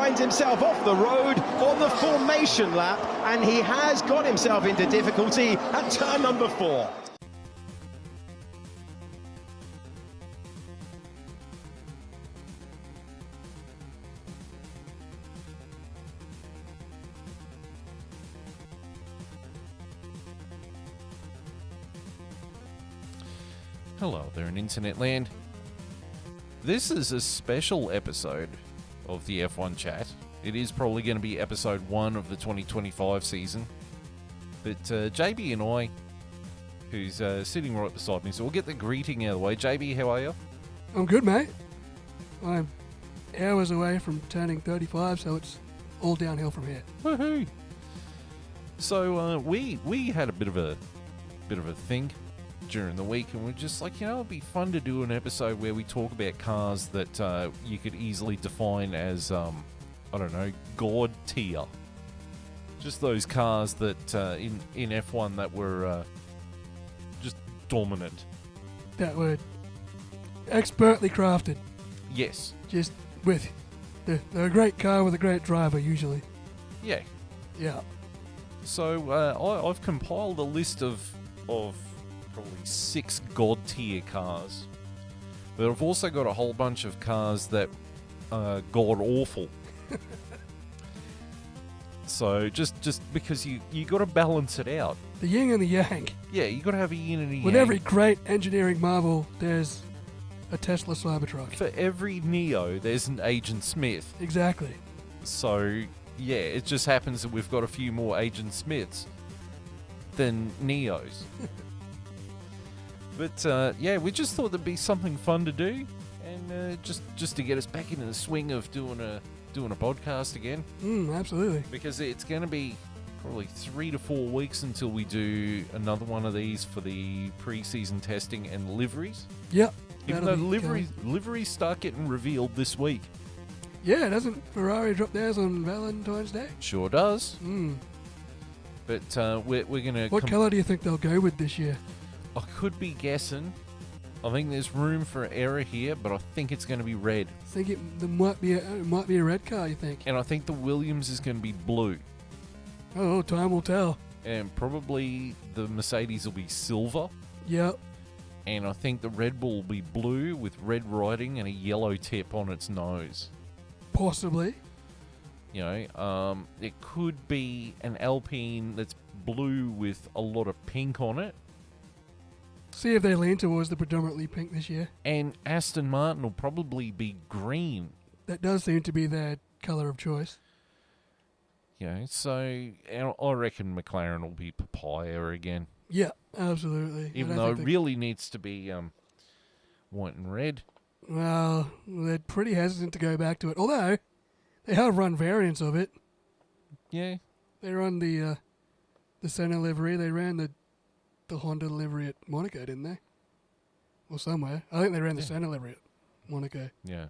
finds himself off the road on the formation lap, and he has got himself into difficulty at turn number 4. Hello there in Internet Land. This is a special episode of the F1 Chat. It is probably going to be episode 1 of the 2025 season. But JB and I, who's sitting right beside me, so we'll get the greeting out of the way. JB, how are you? I'm good, mate. I'm hours away from turning 35, so it's all downhill from here. Woohoo! So we had a bit of a thing during the week, and we're just like, it'd be fun to do an episode where we talk about cars that you could easily define as, I don't know, God tier. Just those cars that in F1 that were just dominant. That were expertly crafted. Yes. Just with... They're a great car with a great driver, usually. Yeah. Yeah. So I've compiled a list of probably 6 God tier cars. But I've also got a whole bunch of cars that are God awful. So just because you got to balance it out. The yin and the yang. Yeah, you got to have a yin and a yang. With every great engineering marvel, there's a Tesla Cybertruck. For every Neo, there's an Agent Smith. Exactly. So yeah, it just happens that we've got a few more Agent Smiths than Neos. But yeah, we just thought there'd be something fun to do, and just to get us back into the swing of doing a podcast again. Absolutely. Because it's going to be probably 3 to 4 weeks until we do another one of these for the pre-season testing and liveries. Yep. Even though liveries start getting revealed this week. Yeah, doesn't Ferrari drop theirs on Valentine's Day? Sure does. But we're going to... What colour do you think they'll go with this year? I could be guessing. I think there's room for error here, but I think it's going to be red. I think it might be a red car, you think? And I think the Williams is going to be blue. Oh, time will tell. And probably the Mercedes will be silver. Yep. And I think the Red Bull will be blue with red writing and a yellow tip on its nose. Possibly. It could be an Alpine that's blue with a lot of pink on it. See if they lean towards the predominantly pink this year. And Aston Martin will probably be green. That does seem to be their colour of choice. So I reckon McLaren will be papaya again. Yeah, absolutely. Even though it really needs to be white and red. Well, they're pretty hesitant to go back to it. Although, they have run variants of it. Yeah. They run the Senna livery. They ran the Honda livery at Monaco, didn't they? Or somewhere. I think they ran the Senna livery at Monaco. Yeah.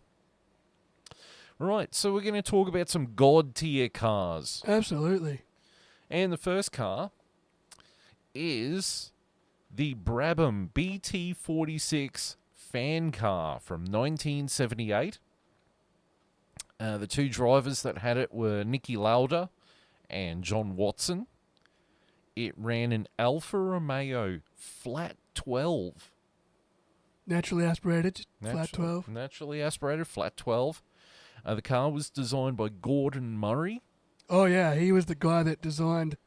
Right, so we're going to talk about some God tier cars. Absolutely. And the first car is the Brabham BT46 fan car from 1978. The 2 drivers that had it were Niki Lauda and John Watson. It ran an Alfa Romeo Flat 12. Naturally aspirated, Flat 12. Naturally aspirated, Flat 12. The car was designed by Gordon Murray. Oh, yeah, he was the guy that designed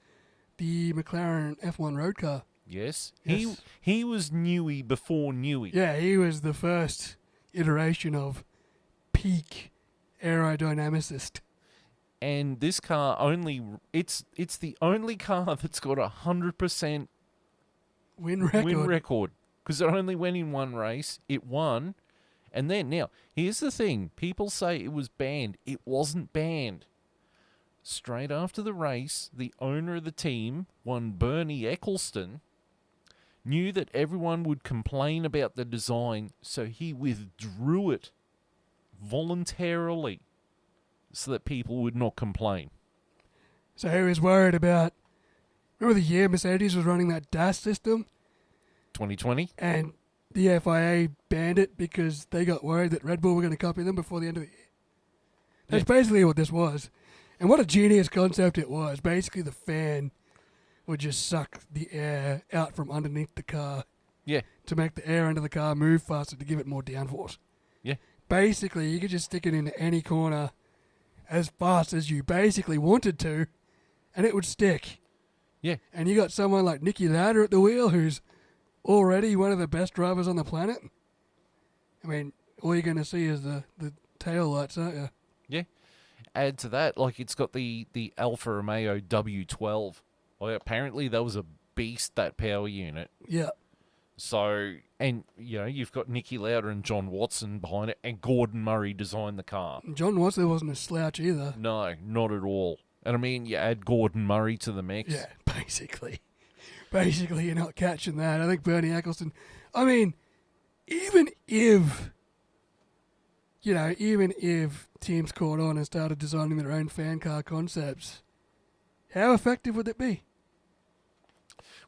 the McLaren F1 road car. Yes. He was Newey before Newey. Yeah, he was the first iteration of peak aerodynamicist. And this car it's the only car that's got 100% win record. Because it only went in one race. It won. And then, now, here's the thing. People say it was banned. It wasn't banned. Straight after the race, the owner of the team, one Bernie Eccleston, knew that everyone would complain about the design, so he withdrew it voluntarily so that people would not complain. So he was worried about... Remember the year Mercedes was running that DAS system? 2020? And the FIA banned it because they got worried that Red Bull were going to copy them before the end of the year. That's basically what this was. And what a genius concept it was. Basically, the fan would just suck the air out from underneath the car Yeah. to make the air under the car move faster to give it more downforce. Yeah. Basically, you could just stick it into any corner as fast as you basically wanted to, and it would stick. Yeah. And you got someone like Nicky Lauda at the wheel, who's already one of the best drivers on the planet. I mean, all you're going to see is the tail lights, aren't you? Yeah. Add to that, like, it's got the Alfa Romeo W12. Well, apparently that was a beast, that power unit. Yeah. So, and, you know, you've got Nicky Lauda and John Watson behind it, and Gordon Murray designed the car. John Watson wasn't a slouch either. No, not at all. And I mean, you add Gordon Murray to the mix. Yeah, basically. Basically, you're not catching that. I think Bernie Eccleston... I mean, even if teams caught on and started designing their own fan car concepts, how effective would it be?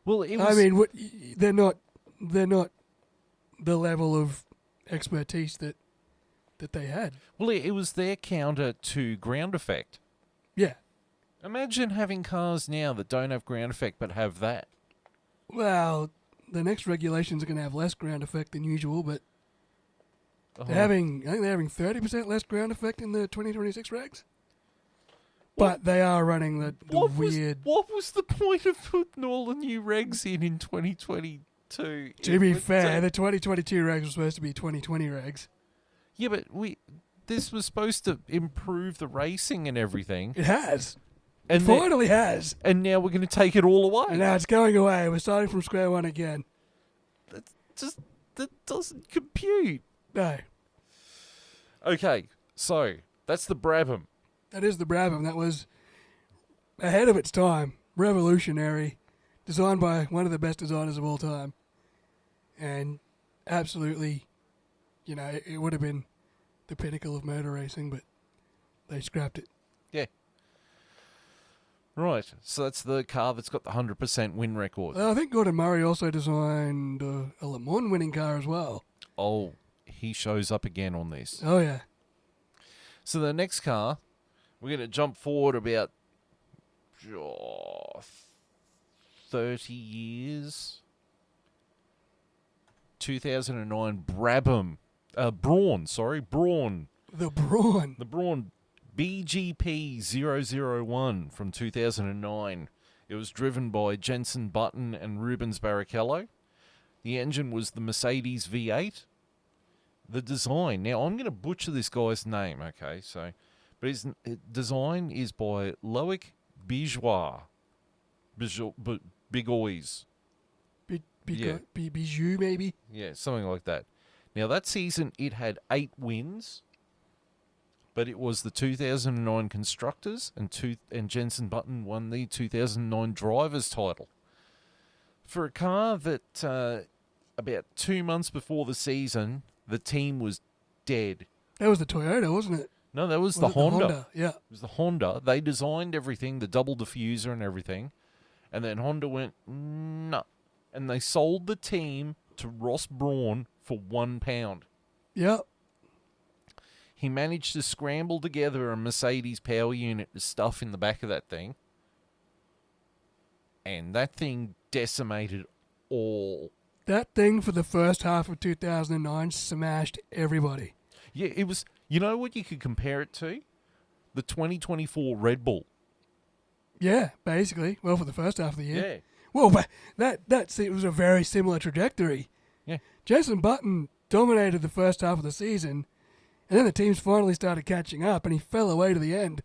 Well, it was... I mean, they're not the level of expertise that they had. Well, it was their counter to ground effect. Yeah. Imagine having cars now that don't have ground effect but have that. Well, the next regulations are going to have less ground effect than usual, but Oh. I think they're having 30% less ground effect in the 2026 regs. But they are running the weird... What was the point of putting all the new regs in 2022? To be fair, the 2022 regs were supposed to be 2020 regs. Yeah, but this was supposed to improve the racing and everything. It has. And It finally has. And now we're going to take it all away. And now it's going away. We're starting from square one again. That doesn't compute. No. Okay, so that's the Brabham. That is the Brabham. That was ahead of its time. Revolutionary. Designed by one of the best designers of all time. And absolutely, it would have been the pinnacle of motor racing, but they scrapped it. Yeah. Right, so that's the car that's got the 100% win record. I think Gordon Murray also designed a Le Mans winning car as well. Oh, he shows up again on this. Oh, yeah. So the next car, we're going to jump forward about 30 years. 2009 Brabham. Brawn. The Brawn. The Brawn BGP 001 from 2009. It was driven by Jenson Button and Rubens Barrichello. The engine was the Mercedes V8. The design, now I'm going to butcher this guy's name, okay, but his design is by Loic Bigois. Bigois. Bijou, maybe? Yeah, something like that. Now, that season, it had 8 wins, but it was the 2009 Constructors, and Jenson Button won the 2009 Drivers title. For a car that, about 2 months before the season, the team was dead. That was the Toyota, wasn't it? No, that was the Honda. Yeah. It was the Honda. They designed everything, the double diffuser and everything, and then Honda went, no. And they sold the team to Ross Brawn for £1. Yeah. He managed to scramble together a Mercedes power unit to stuff in the back of that thing. And that thing decimated all. That thing for the first half of 2009 smashed everybody. Yeah, it was... You know what you could compare it to? The 2024 Red Bull. Yeah, basically. Well, for the first half of the year. Yeah. Well, but it was a very similar trajectory. Yeah. Jenson Button dominated the first half of the season, and then the teams finally started catching up, and he fell away to the end,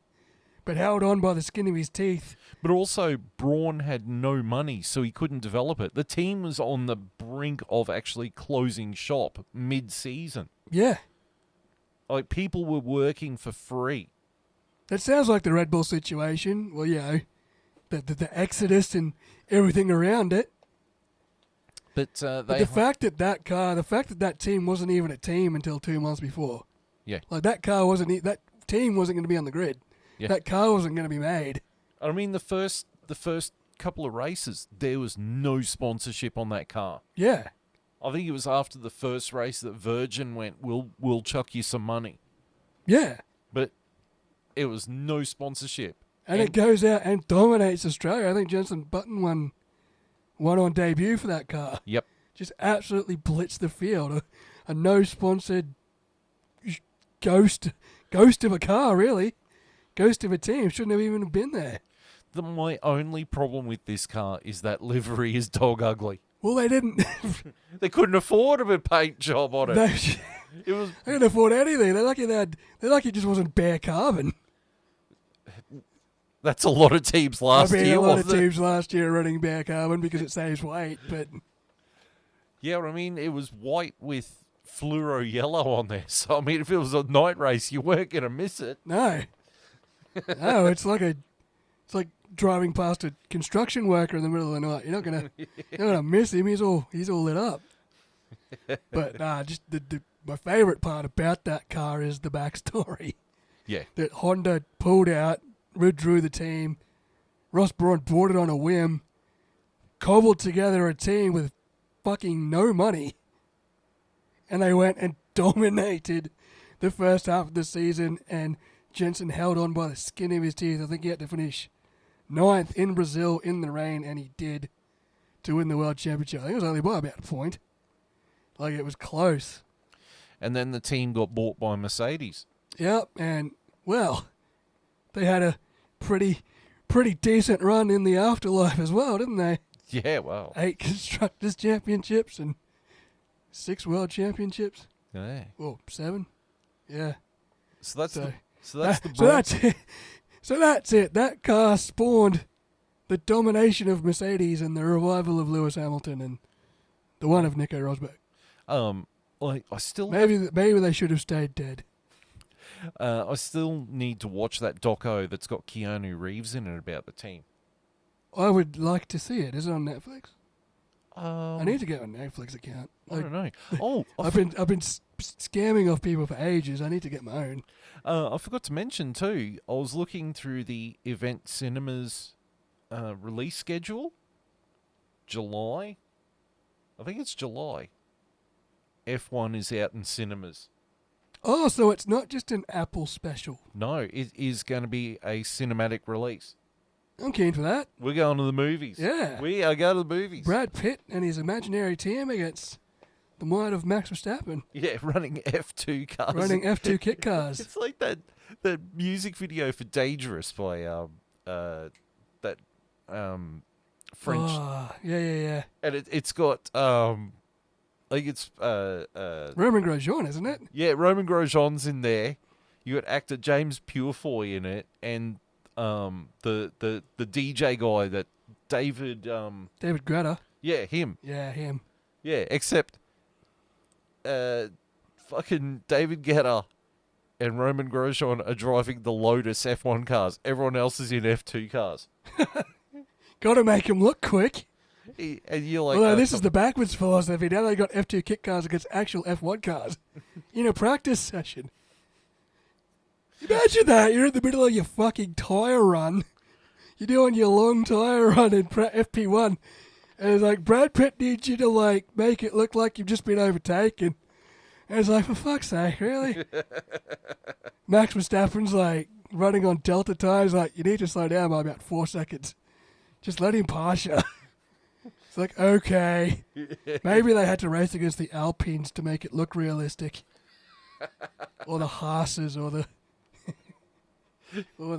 but held on by the skin of his teeth. But also, Brawn had no money, so he couldn't develop it. The team was on the brink of actually closing shop mid-season. Yeah. Like, people were working for free. That sounds like the Red Bull situation. Well, the exodus and everything around it. But the fact that team wasn't even a team until 2 months before. Yeah. Like, that team wasn't going to be on the grid. Yeah. That car wasn't going to be made. I mean, the first couple of races, there was no sponsorship on that car. Yeah. I think it was after the first race that Virgin went, we'll chuck you some money. Yeah. But It was no sponsorship. And it goes out and dominates Australia. I think Jenson Button won on debut for that car. Yep. Just absolutely blitzed the field. A no-sponsored ghost of a car, really. Ghost of a team. Shouldn't have even been there. My only problem with this car is that livery is dog ugly. Well, they didn't. They couldn't afford a paint job on it. They It was couldn't afford anything. They're lucky it just wasn't bare carbon. That's a lot of teams last I mean, year, a lot of wasn't it? teams last year are running bare carbon because it saves weight, but Yeah, I mean, it was white with fluoro yellow on there. So, I mean, if it was a night race, you weren't going to miss it. no. No, it's like driving past a construction worker in the middle of the night. You're not gonna miss him. He's all lit up. But just my favourite part about that car is the backstory. Yeah. That Honda pulled out, withdrew the team. Ross Brawn bought it on a whim, cobbled together a team with fucking no money, and they went and dominated the first half of the season, and Jenson held on by the skin of his teeth. I think he had to finish 9th in Brazil in the rain, and he did, to win the World Championship. I think it was only by about a point. Like, it was close. And then the team got bought by Mercedes. Yep, and, well, they had a pretty decent run in the afterlife as well, didn't they? Yeah, well. 8 Constructors' Championships and 6 World Championships. Yeah. Well, 7. Yeah. So that's So- the So that's it. So that's it. That car spawned the domination of Mercedes and the revival of Lewis Hamilton and the one of Nico Rosberg. like I still Maybe they should have stayed dead. I still need to watch that doco that's got Keanu Reeves in it about the team. I would like to see it. Is it on Netflix? I I need to get a Netflix account. I don't know. Oh, I've been scamming off people for ages. I need to get my own. I forgot to mention too. I was looking through the Event Cinemas release schedule. July, I think it's July. F1 is out in cinemas. Oh, so it's not just an Apple special. No, it is going to be a cinematic release. I'm keen for that. We're going to the movies. Yeah. We are going to the movies. Brad Pitt and his imaginary team against the might of Max Verstappen, Yeah, running F2 cars. running F2 kit cars. It's like that music video for Dangerous by that French, Oh, yeah. and it's got like it's Roman Grosjean, isn't it? yeah, Roman Grosjean's in there. You got actor James Purefoy in it, and the DJ guy that David David Guetta. yeah, him. Yeah, him. Yeah, except fucking David Guetta and Roman Grosjean are driving the Lotus F1 cars. Everyone else is in F2 cars. Got to make him look quick. And you're like, Although this is the backwards philosophy. Now they got F2 kit cars against actual F1 cars in a practice session. Imagine that. You're in the middle of your fucking tyre run. You're doing your long tyre run in FP1. And it's like, Brad Pitt needs you to, like, make it look like you've just been overtaken. And it's like, for fuck's sake, really? Max Verstappen's, like, running on Delta tires, like, you need to slow down by about 4 seconds. Just let him pass you. It's like, okay. Maybe they had to race against the Alpines to make it look realistic. Or the Haas's, or the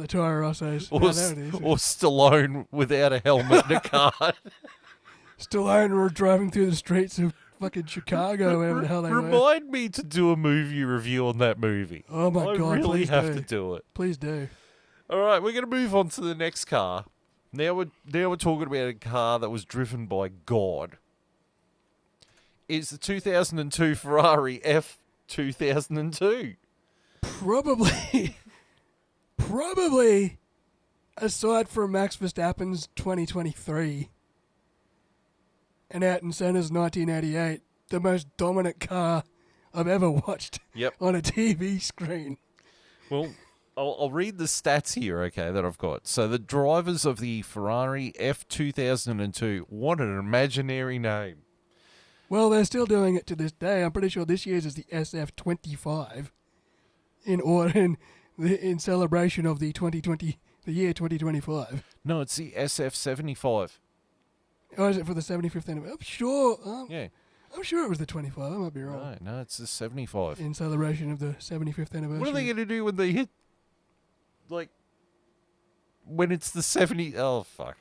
Toro Rossos. or, Oh, there it is. or Stallone without a helmet in a car. Stallone were driving through the streets of fucking Chicago, wherever the hell they were. Remind me to do a movie review on that movie. Oh my I God, really please have do. to do it. Please do. All right, we're going to move on to the next car. Now we're talking about a car that was driven by God. It's the 2002 Ferrari F2002. Probably, aside from Max Verstappen's 2023 and Ayrton Senna's 1988, the most dominant car I've ever watched Yep. on a TV screen. Well, I'll read the stats here, okay, that I've got. So the drivers of the Ferrari F2002, what an imaginary name. Well, they're still doing it to this day. I'm pretty sure this year's is the SF25. In order, and in celebration of the year 2025. No, it's the SF75. Oh, is it for the 75th anniversary? I'm sure. Yeah. I'm sure it was the 25. I might be wrong. No, it's the 75. In celebration of the 75th anniversary. What are they going to do when they hit, like, when it's the 70? Oh, fuck.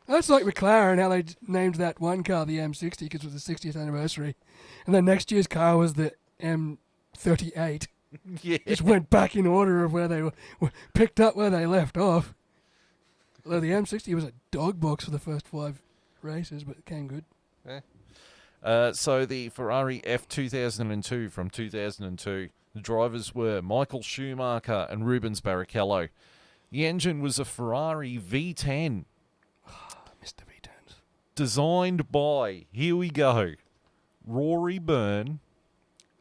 That's like McLaren, how they named that one car the M60 because it was the 60th anniversary. And then next year's car was the M38. Yeah. Just went back in order of where they were picked up where they left off. Although the M60 was a dog box for the first 5 races, but it came good. So the Ferrari F2002 from 2002, the drivers were Michael Schumacher and Rubens Barrichello. The engine was a Ferrari V10. Mr. V10s. Designed by, here we go, Rory Byrne,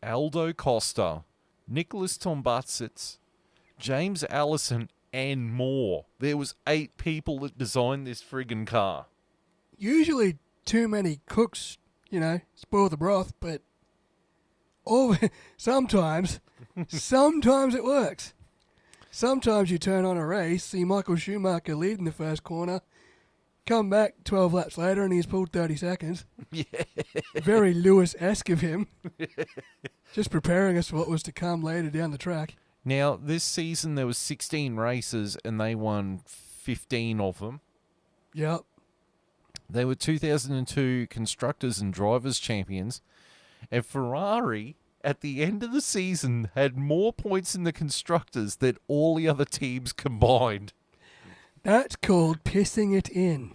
Aldo Costa, Nicholas Tombatsits, James Allison, and more. There was 8 people that designed this friggin' car. Usually too many cooks, spoil the broth, but sometimes it works. Sometimes you turn on a race, see Michael Schumacher lead in the first corner, come back 12 laps later and he's pulled 30 seconds. Yeah. Very Lewis-esque of him. Just preparing us for what was to come later down the track. Now, this season there was 16 races and they won 15 of them. Yep. They were 2002 Constructors and Drivers Champions. And Ferrari, at the end of the season, had more points in the Constructors than all the other teams combined. That's called pissing it in.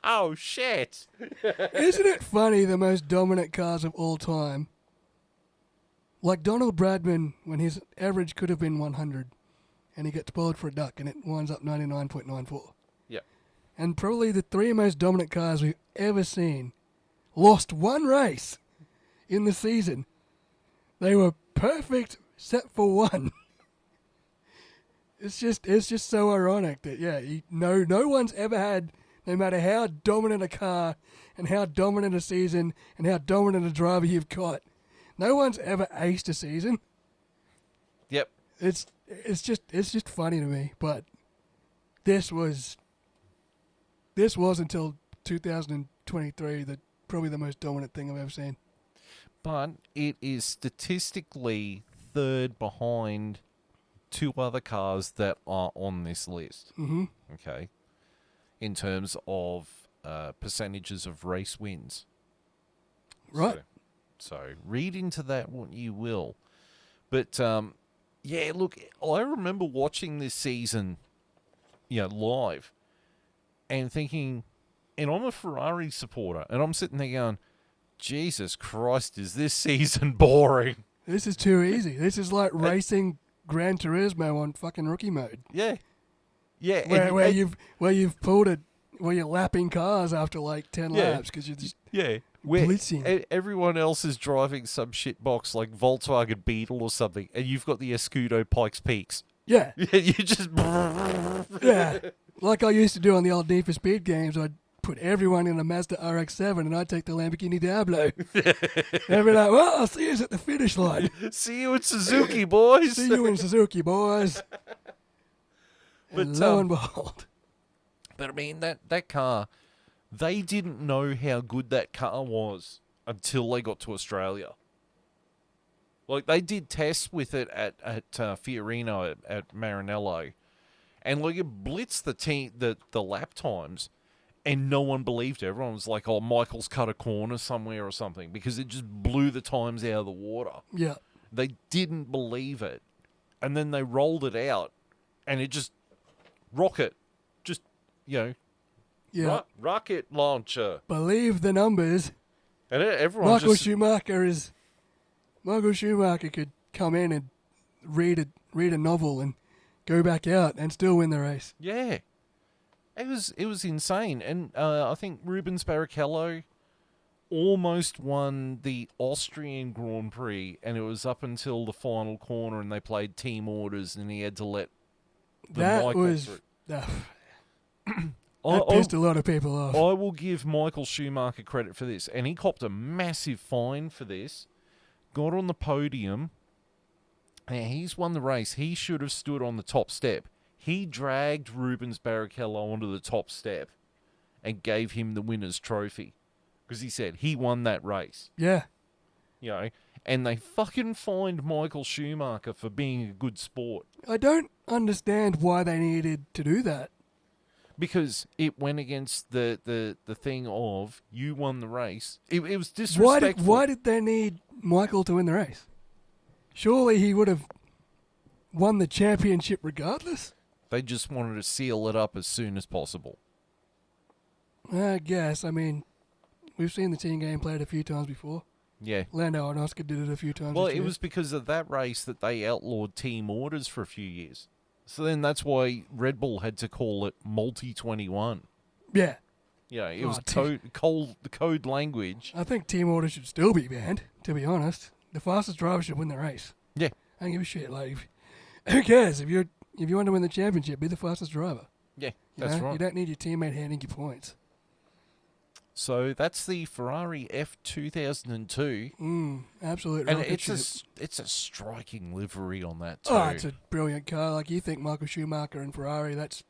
Oh, shit. Isn't it funny, the most dominant cars of all time? Like Donald Bradman, when his average could have been 100, and he gets spoiled for a duck, and it winds up 99.94. Yeah. And probably the 3 most dominant cars we've ever seen lost 1 race in the season. They were perfect, except for 1. It's just so ironic that no one's ever had, no matter how dominant a car and how dominant a season and how dominant a driver you've got, no one's ever aced a season. Yep. It's just funny to me, but this was until 2023 probably the most dominant thing I've ever seen. But it is statistically third behind 2 other cars that are on this list. Mm-hmm. Okay. In terms of percentages of race wins. Right. So read into that what you will. But, yeah, look, I remember watching this season, live and thinking, and I'm a Ferrari supporter, and I'm sitting there going, Jesus Christ, is this season boring? This is too easy. This is like racing Gran Turismo on fucking rookie mode. Yeah. Yeah. Where you're lapping cars after like 10 laps because you're just where blitzing. Everyone else is driving some shit box like Volkswagen Beetle or something, and you've got the Escudo Pikes Peaks. Yeah. You just... Yeah. Like I used to do on the old Need for Speed games, I'd put everyone in a Mazda RX-7 and I'd take the Lamborghini Diablo. And be like, well, I'll see you at the finish line. See you in Suzuki, boys. See you in Suzuki, boys. And lo and behold. But I mean, that car, they didn't know how good that car was until they got to Australia. Like, they did tests with it at Fiorino at Maranello. And, like, it blitzed the lap times. And no one believed it. Everyone was like, oh, Michael's cut a corner somewhere or something. Because it just blew the times out of the water. Yeah. They didn't believe it. And then they rolled it out. And it just... rocket launcher. Believe the numbers. And everyone Michael Schumacher could come in and read a novel and go back out and still win the race. Yeah. It was insane. And I think Rubens Barrichello almost won the Austrian Grand Prix, and it was up until the final corner and they played team orders and he had to let That pissed a lot of people off. I will give Michael Schumacher credit for this, and he copped a massive fine for this, got on the podium, And he's won the race. He should have stood on the top step. He dragged Rubens Barrichello onto the top step and gave him the winner's trophy. Because he said he won that race. Yeah. You know, and they fucking fined Michael Schumacher for being a good sport. I don't understand why they needed to do that. Because it went against the thing of, you won the race. It was disrespectful. Why did they need Michael to win the race? Surely he would have won the championship regardless? They just wanted to seal it up as soon as possible. I guess. I mean, we've seen the team game played a few times before. Yeah. Lando and Oscar did it a few times. Well, this it year. was because of that race that they outlawed team orders for a few years. So then that's why Red Bull had to call it Multi-21. Yeah. You know, it Oh, was code language. I think team orders should still be banned, to be honest. The fastest driver should win the race. Yeah. I don't give a shit. Like, who cares? If you want to win the championship, be the fastest driver. Yeah, You that's know? right. You don't need your teammate handing you points. So that's the Ferrari F2002. Absolute And rocket it's a striking livery on that too. Oh, it's a brilliant car. Like, you think Michael Schumacher and Ferrari, that's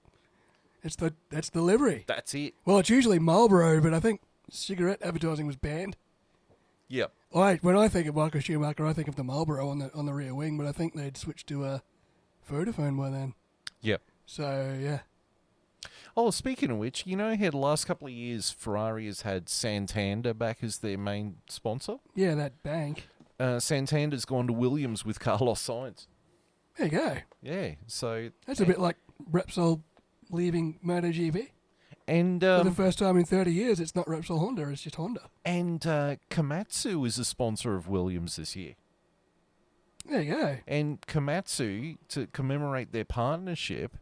the livery. That's it. Well, it's usually Marlboro, but I think cigarette advertising was banned. Yep. When I think of Michael Schumacher, I think of the Marlboro on the rear wing, but I think they'd switched to a Vodafone by then. Yep. So, yeah. Oh, speaking of which, you know how the last couple of years Ferrari has had Santander back as their main sponsor? Yeah, that bank. Santander's gone to Williams with Carlos Sainz. There you go. Yeah, so... That's a bit like Repsol leaving MotoGP. And For the first time in 30 years, it's not Repsol Honda, it's just Honda. and Komatsu is a sponsor of Williams this year. There you go. And Komatsu, to commemorate their partnership,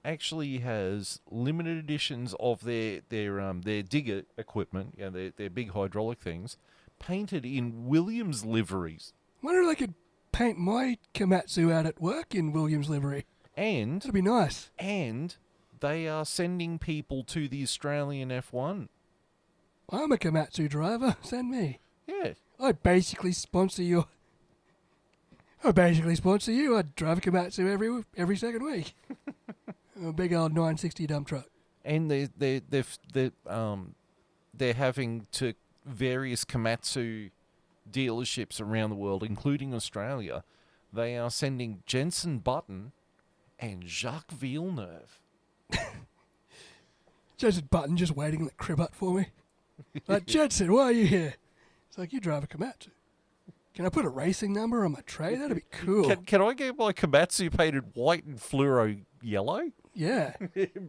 actually has limited editions of their digger equipment, you know, their big hydraulic things, painted in Williams liveries. Wonder if I could paint my Komatsu out at work in Williams livery. And That'd be nice. they are sending people to the Australian F1. I'm a Komatsu driver. Send me. Yeah. I basically sponsor you. I'd drive a Komatsu every second week. A big old 960 dump truck. And they're having to various Komatsu dealerships around the world, including Australia. They are sending Jenson Button and Jacques Villeneuve. Jensen Button just waiting in the crib hut for me. Like, Jensen, why are you here? It's like, you drive a Komatsu. Can I put a racing number on my tray? That'd be cool. Can I get my Komatsu painted white and fluoro yellow Yeah.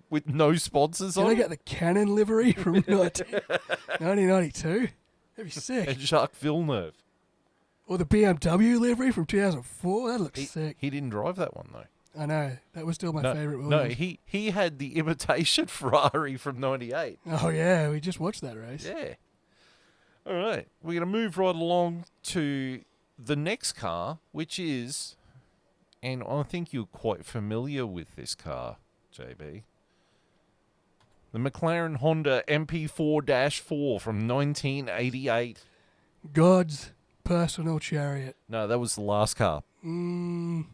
with no sponsors Can on I it? get the Canon livery from 1992? That'd be sick. And Jacques Villeneuve. Or the BMW livery from 2004? That looks sick. He didn't drive that one though. I know. That was still my favourite No, Williams. he had the imitation Ferrari from '98. Oh, yeah. We just watched that race. Yeah. All right, we're going to move right along to the next car, which is, and I think you're quite familiar with this car, JB. The McLaren Honda MP4-4 from 1988. God's personal chariot. No, that was the last car. We'll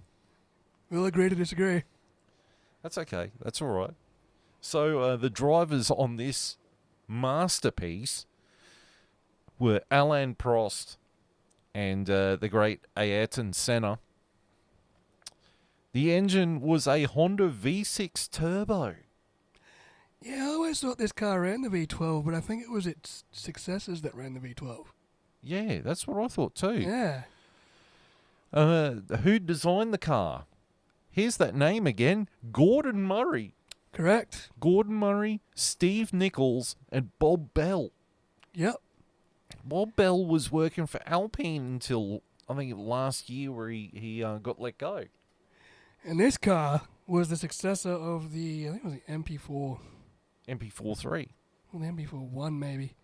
agree to disagree. That's okay. That's all right. So the drivers on this masterpiece were Alain Prost and the great Ayrton Senna. The engine was a Honda V6 Turbo. Yeah, I always thought this car ran the V12, but I think it was its successors that ran the V12. Yeah, that's what I thought too. Yeah. Who designed the car? Here's that name again, Gordon Murray. Correct. Gordon Murray, Steve Nichols, and Bob Bell. Yep. Bob Bell was working for Alpine until, I think, last year where he got let go. And this car was the successor of the, I think it was the MP4. MP43. Well, the MP4-1 maybe.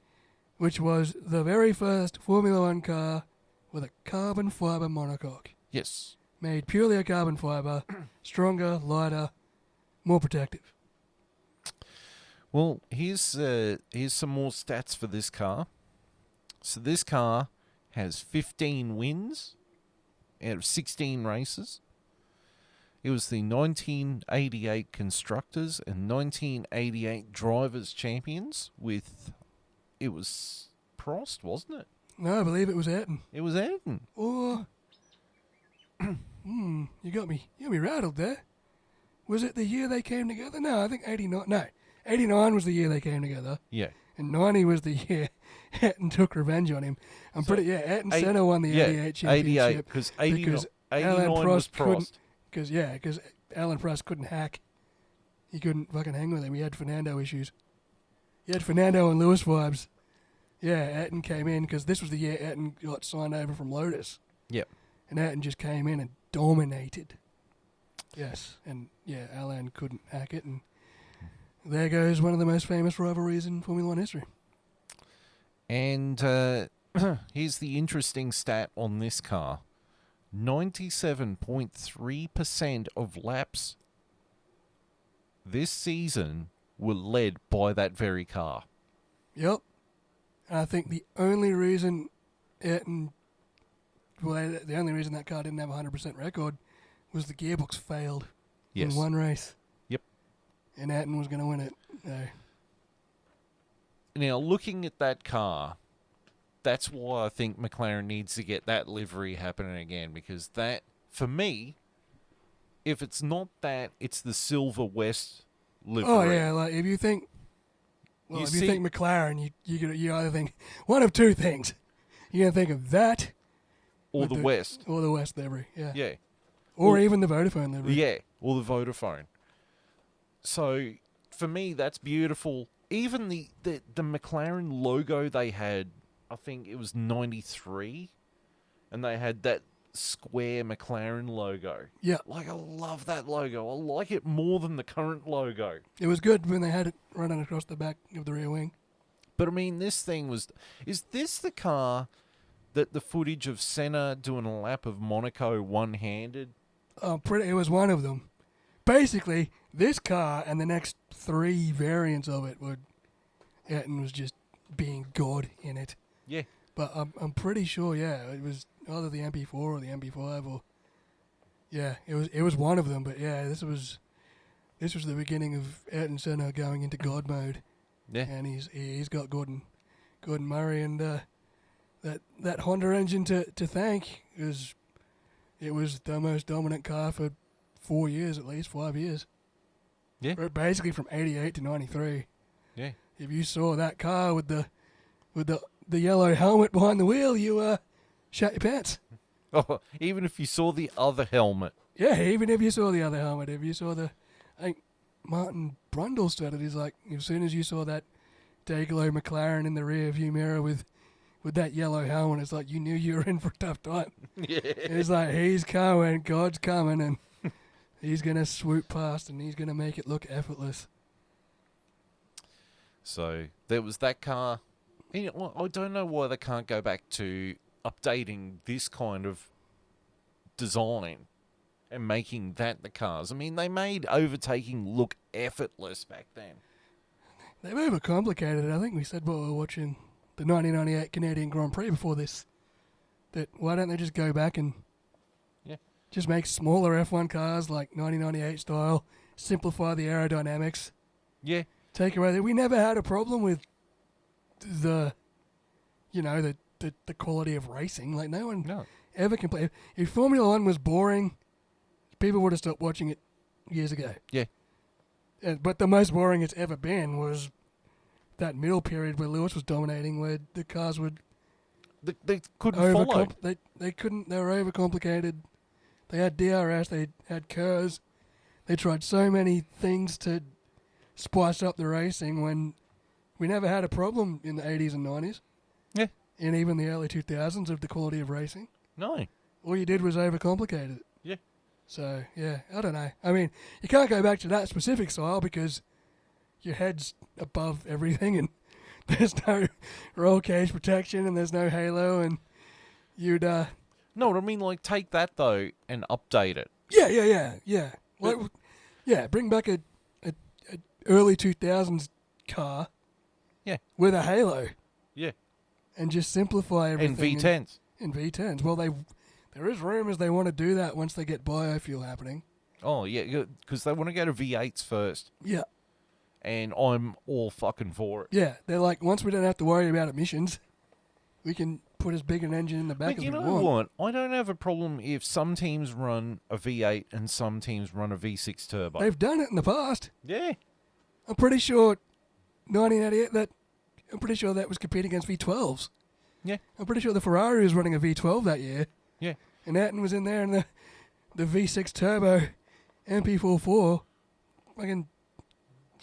Which was the very first Formula One car with a carbon fibre monocoque. Yes. Made purely of carbon fibre, stronger, lighter, more protective. Well, here's some more stats for this car. So this car has 15 wins, out of 16 races. It was the 1988 Constructors and 1988 Drivers Champions with... It was Prost, wasn't it? No, I believe it was Ayrton. It was Ayrton. Or... you got me rattled there. Was it the year they came together? No, I think 89... No, 89 was the year they came together. Yeah. And 90 was the year Ayrton took revenge on him. Ayrton Senna won the 88 championship. 88, because 89 Alan was Prost couldn't... Prost. Because Alan Prost couldn't hack. He couldn't fucking hang with him. He had Fernando issues. He had Fernando and Lewis vibes. Yeah, Ayrton came in because this was the year Ayrton got signed over from Lotus. Yep. And Ayrton just came in and dominated. Yes, and yeah, Alan couldn't hack it, and there goes one of the most famous rivalries in Formula One history. And here's the interesting stat on this car. 97.3% of laps this season were led by that very car. Yep. And I think the only reason Ayrton... Well, the only reason that car didn't have a 100% record was the gearbox failed in one race. Yep. And Ayrton was going to win it. Now, looking at that car, that's why I think McLaren needs to get that livery happening again, because that, for me, if it's not that, it's the Silver West livery. Oh, yeah, like if you think... Well, if you think McLaren, you either think one of two things. You're going to think of that... Or the West. Or the West livery, yeah. Yeah. Or even the Vodafone livery. Yeah, or the Vodafone. So, for me, that's beautiful. Even the McLaren logo they had, I think it was 93, and they had that square McLaren logo. Yeah. Like, I love that logo. I like it more than the current logo. It was good when they had it running across the back of the rear wing. But, I mean, this thing was... Is this the car that the footage of Senna doing a lap of Monaco one-handed? It was one of them. Basically, this car and the next three variants of it were... Ayrton was just being God in it. Yeah. But I'm pretty sure, yeah, it was either the MP4 or the MP5 or... Yeah, it was one of them, but yeah, this was the beginning of Ayrton Senna going into God mode. Yeah. And he's got Gordon Murray and that Honda engine to thank. It was the most dominant car for 4 years at least, 5 years. Yeah. Basically from 88 to 93. Yeah. If you saw that car with the yellow helmet behind the wheel, you shat your pants. Oh, even if you saw the other helmet. Yeah, even if you saw the other helmet, if you saw I think Martin Brundle said it. He's like, as soon as you saw that Dayglow McLaren in the rear view mirror with that yellow helmet, it's like you knew you were in for a tough time. Yeah. It's like, he's coming, God's coming, and he's going to swoop past and he's going to make it look effortless. So there was that car. And, you know, I don't know why they can't go back to updating this kind of design and making that the cars. I mean, they made overtaking look effortless back then. They've overcomplicated it. I think we said while we were watching the 1998 Canadian Grand Prix before this, that why don't they just go back and just make smaller F1 cars like 1998 style, simplify the aerodynamics. Yeah. Take away that we never had a problem with the quality of racing. Like no one ever complained. If Formula One was boring, people would have stopped watching it years ago. Yeah. But the most boring it's ever been was that middle period where Lewis was dominating, where the cars would they couldn't follow. They couldn't. They were overcomplicated. They had DRS. They had KERS. They tried so many things to spice up the racing when we never had a problem in the 80s and 90s. Yeah. And even the early 2000s of the quality of racing. No. All you did was overcomplicate it. Yeah. So, yeah, I don't know. I mean, you can't go back to that specific style because your head's above everything and there's no roll cage protection and there's no halo and you'd... No, I mean, like, take that, though, and update it. Yeah. Like, yeah, bring back a early 2000s car. Yeah. With a halo. Yeah. And just simplify everything. And V10s. In V10s. Well, There is rumours they want to do that once they get biofuel happening. Oh, yeah, because they want to go to V8s first. Yeah. And I'm all fucking for it. Yeah, they're like, once we don't have to worry about emissions, we can put as big an engine in the back But as you we know want. what? I don't have a problem if some teams run a V8 and some teams run a V6 turbo. They've done it in the past. Yeah. I'm pretty sure 1988, I'm pretty sure that was competing against V12s. Yeah. I'm pretty sure the Ferrari was running a V12 that year. Yeah. And Ayrton was in there in the V6 turbo MP44 fucking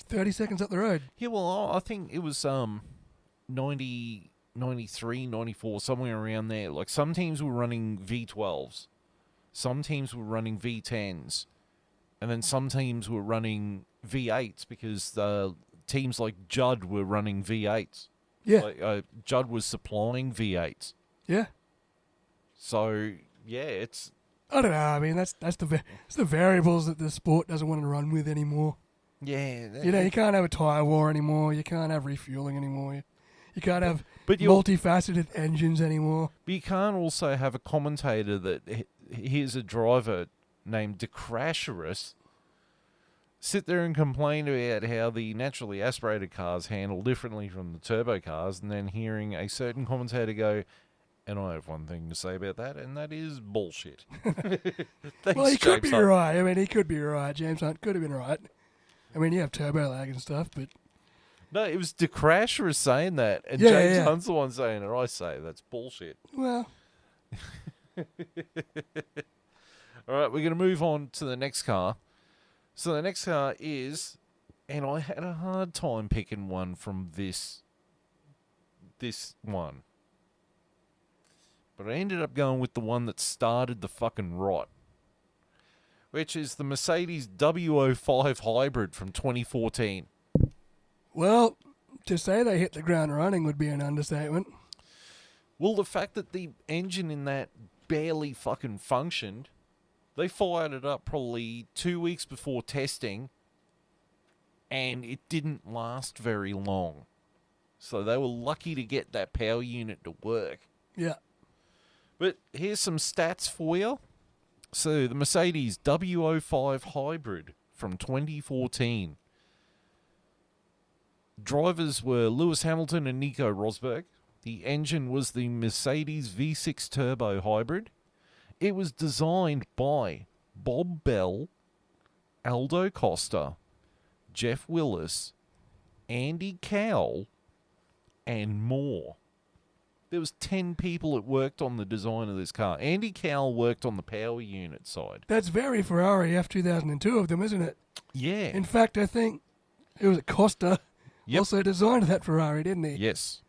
30 seconds up the road. Yeah, well, I think it was 90, 93, 94, somewhere around there. Like, some teams were running V12s. Some teams were running V10s. And then some teams were running V8s because teams like Judd were running V8s. Yeah. Like, Judd was supplying V8s. Yeah. So, yeah, it's... I don't know. I mean, that's the variables that the sport doesn't want to run with anymore. Yeah. You know, you can't have a tyre war anymore. You can't have refueling anymore. You can't have But multifaceted engines anymore. But you can't also have a commentator that here's a driver named DeCrasherus sit there and complain about how the naturally aspirated cars handle differently from the turbo cars, and then hearing a certain commentator go, and I have one thing to say about that, and that is bullshit. Thanks, Well, he could James be Hunt. right. I mean, he could be right. James Hunt could have been right. I mean, you have turbo lag and stuff, but No, it was DeCrasherus saying that, and Yeah, James yeah. Hunt's the one saying it. I say that's bullshit. well, All right, we're going to move on to the next car. So the next car is, and I had a hard time picking one from this one. But I ended up going with the one that started the fucking rot, which is the Mercedes W05 Hybrid from 2014. well, to say they hit the ground running would be an understatement. Well, the fact that the engine in that barely fucking functioned, they fired it up probably 2 weeks before testing, and it didn't last very long. So they were lucky to get that power unit to work. Yeah. But here's some stats for you. So the Mercedes W05 Hybrid from 2014. Drivers were Lewis Hamilton and Nico Rosberg. The engine was the Mercedes V6 Turbo Hybrid. It was designed by Bob Bell, Aldo Costa, Jeff Willis, Andy Cowell, and more. There was 10 people that worked on the design of this car. Andy Cowell worked on the power unit side. That's very Ferrari F2002 of them, isn't it? Yeah. In fact, I think it was Costa Yep. also designed that Ferrari, didn't he? Yes.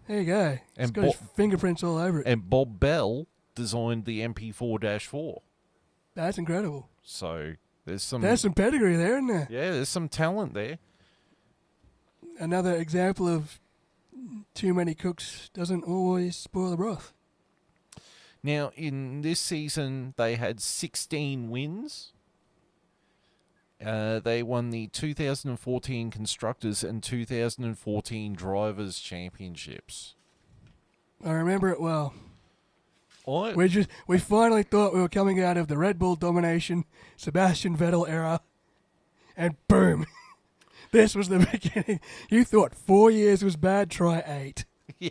There you go. It's And got his fingerprints all over it. And Bob Bell designed the MP4-4. That's incredible. So there's some... There's some pedigree there, isn't there? Yeah, there's some talent there. Another example of too many cooks doesn't always spoil the broth. Now, in this season, they had 16 wins. They won the 2014 Constructors and 2014 Drivers' Championships. I remember it well. I, We finally thought we were coming out of the Red Bull domination, Sebastian Vettel era, and boom. This was the beginning. You thought 4 years was bad, try 8. yeah.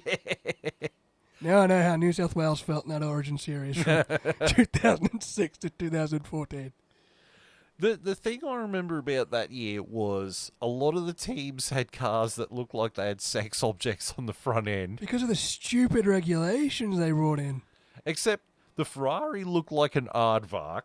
Now I know how New South Wales felt in that Origin series from 2006 to 2014. The thing I remember about that year was a lot of the teams had cars that looked like they had sex objects on the front end. Because of the stupid regulations they brought in. Except the Ferrari looked like an aardvark.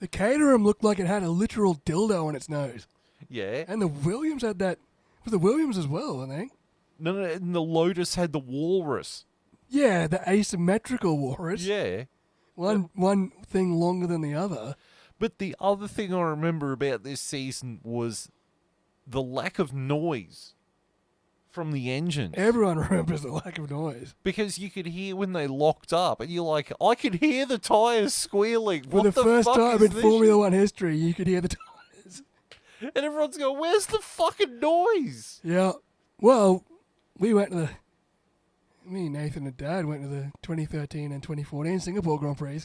The Caterham looked like it had a literal dildo on its nose. Yeah. And the Williams had that. It was the Williams as well, I think. No, and the Lotus had the walrus. Yeah, the asymmetrical walrus. Yeah. One thing longer than the other. But the other thing I remember about this season was the lack of noise from the engines. Everyone remembers the lack of noise. Because you could hear when they locked up, and you're like, I could hear the tyres squealing. For What the first fuck time is in this Formula One history, you could hear the tires. shit? And everyone's going, where's the fucking noise? Yeah. Well, we went to me, Nathan and Dad went to the 2013 and 2014 Singapore Grand Prix.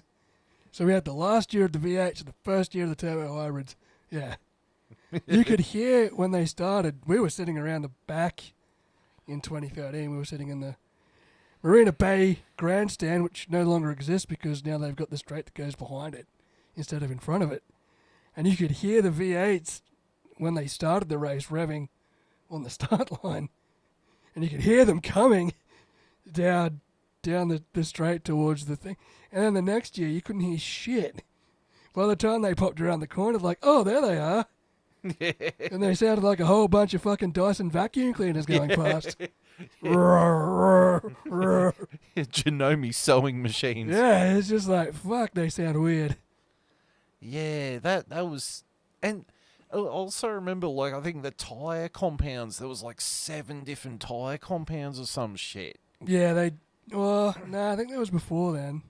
So we had the last year of the V8s and the first year of the turbo hybrids. Yeah. You could hear when they started. We were sitting around the back in 2013. We were sitting in the Marina Bay grandstand, which no longer exists because now they've got the straight that goes behind it instead of in front of it. And you could hear the V8s when they started the race revving on the start line. And you could hear them coming down the straight towards the thing. And then the next year, you couldn't hear shit. By the time they popped around the corner, like, oh, there they are. And they sounded like a whole bunch of fucking Dyson vacuum cleaners going past. Janome sewing machines. Yeah, it's just like, fuck, they sound weird. Yeah, that was... And I also remember, like, I think the tyre compounds, there was like 7 different tyre compounds or some shit. Yeah, I think that was before then.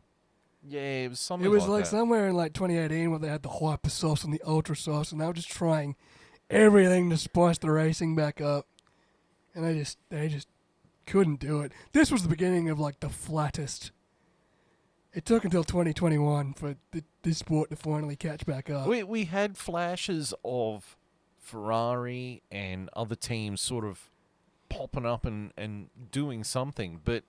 Yeah, it was something It was like like that. somewhere in like 2018 where they had the hyper softs and the ultra softs, and they were just trying everything to spice the racing back up, and they just couldn't do it. This was the beginning of like the flattest. It took until 2021 for this sport to finally catch back up. We had flashes of Ferrari and other teams sort of popping up and doing something, but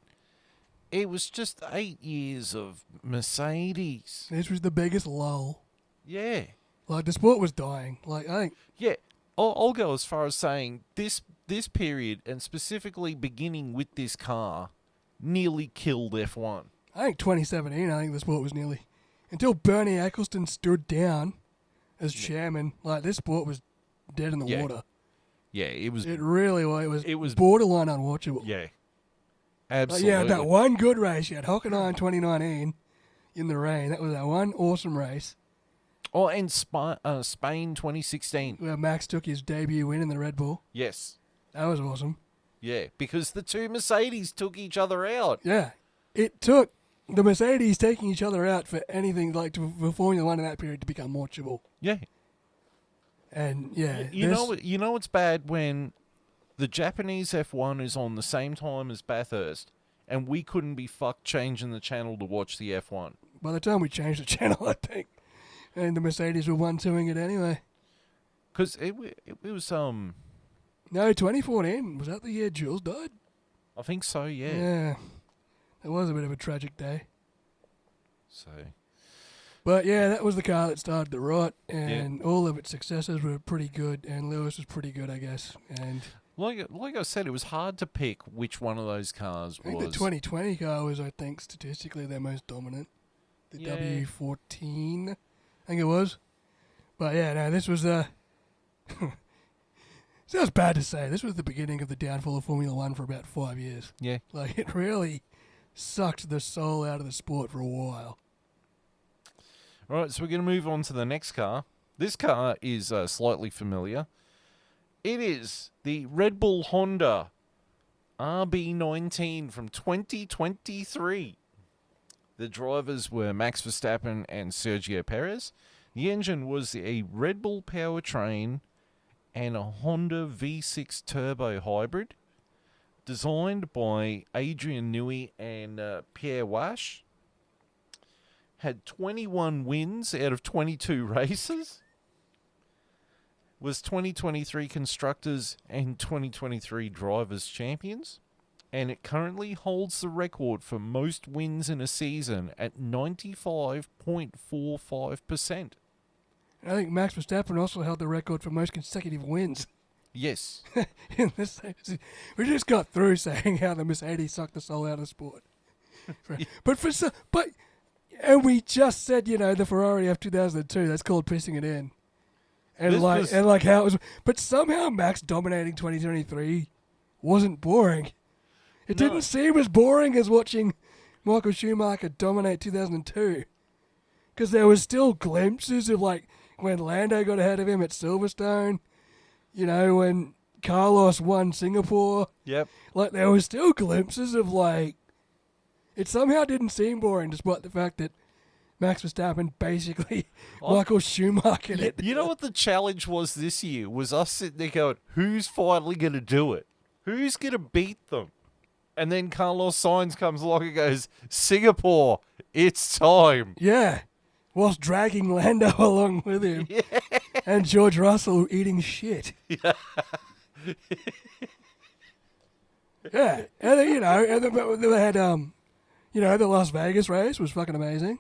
it was just 8 years of Mercedes. This was the biggest lull. Yeah. Like, the sport was dying. Like, I think... Yeah. I'll go as far as saying this period, and specifically beginning with this car, nearly killed F1. I think 2017, I think the sport was nearly... Until Bernie Eccleston stood down as chairman, like, this sport was dead in the water. Yeah, it was... It really was. It was borderline unwatchable. Yeah. Like, Absolutely. yeah, that one good race. You had Hockenheim 2019 in the rain. That was that one awesome race. Oh, and Spain 2016. Where Max took his debut win in the Red Bull. Yes. That was awesome. Yeah, because the two Mercedes took each other out. Yeah. It took the Mercedes taking each other out for anything like for Formula One in that period to become watchable. Yeah. And yeah, You know it's bad when the Japanese F1 is on the same time as Bathurst, and we couldn't be fucked changing the channel to watch the F1. By the time we changed the channel, I think, and the Mercedes were 1-2ing it anyway. Because it was No, 2014 was that the year Jules died? I think so. Yeah. Yeah, it was a bit of a tragic day. So. But yeah, that was the car that started the rot, and all of its successors were pretty good, and Lewis was pretty good, I guess. And like I said, it was hard to pick which one of those cars I think was. the 2020 car was, I think, statistically their most dominant. The W14, I think it was. But yeah, no, this was sounds bad to say. This was the beginning of the downfall of Formula One for about 5 years. Yeah. Like, it really sucked the soul out of the sport for a while. All right, so we're going to move on to the next car. This car is slightly familiar. It is the Red Bull Honda RB19 from 2023. The drivers were Max Verstappen and Sergio Perez. The engine was a Red Bull powertrain and a Honda V6 turbo hybrid, designed by Adrian Newey and Pierre Wash. Had 21 wins out of 22 races. Was 2023 Constructors and 2023 Drivers Champions. And it currently holds the record for most wins in a season at 95.45%. I think Max Verstappen also held the record for most consecutive wins. Yes. In this, we just got through saying how the Mercedes sucked the soul out of the sport. And we just said, the Ferrari F2002, that's called pissing it in. And how it was, but somehow Max dominating 2023 wasn't boring. It didn't seem as boring as watching Michael Schumacher dominate 2002. Because there was still glimpses of like when Lando got ahead of him at Silverstone, when Carlos won Singapore. Yep. Like there was still glimpses of like, it somehow didn't seem boring despite the fact that Max Verstappen basically Michael Schumacher it. You know what the challenge was this year? Was us sitting there going, who's finally going to do it? Who's going to beat them? And then Carlos Sainz comes along and goes, Singapore, it's time. Yeah. whilst dragging Lando along with him, and George Russell eating shit. Yeah, and then, they had the Las Vegas race was fucking amazing.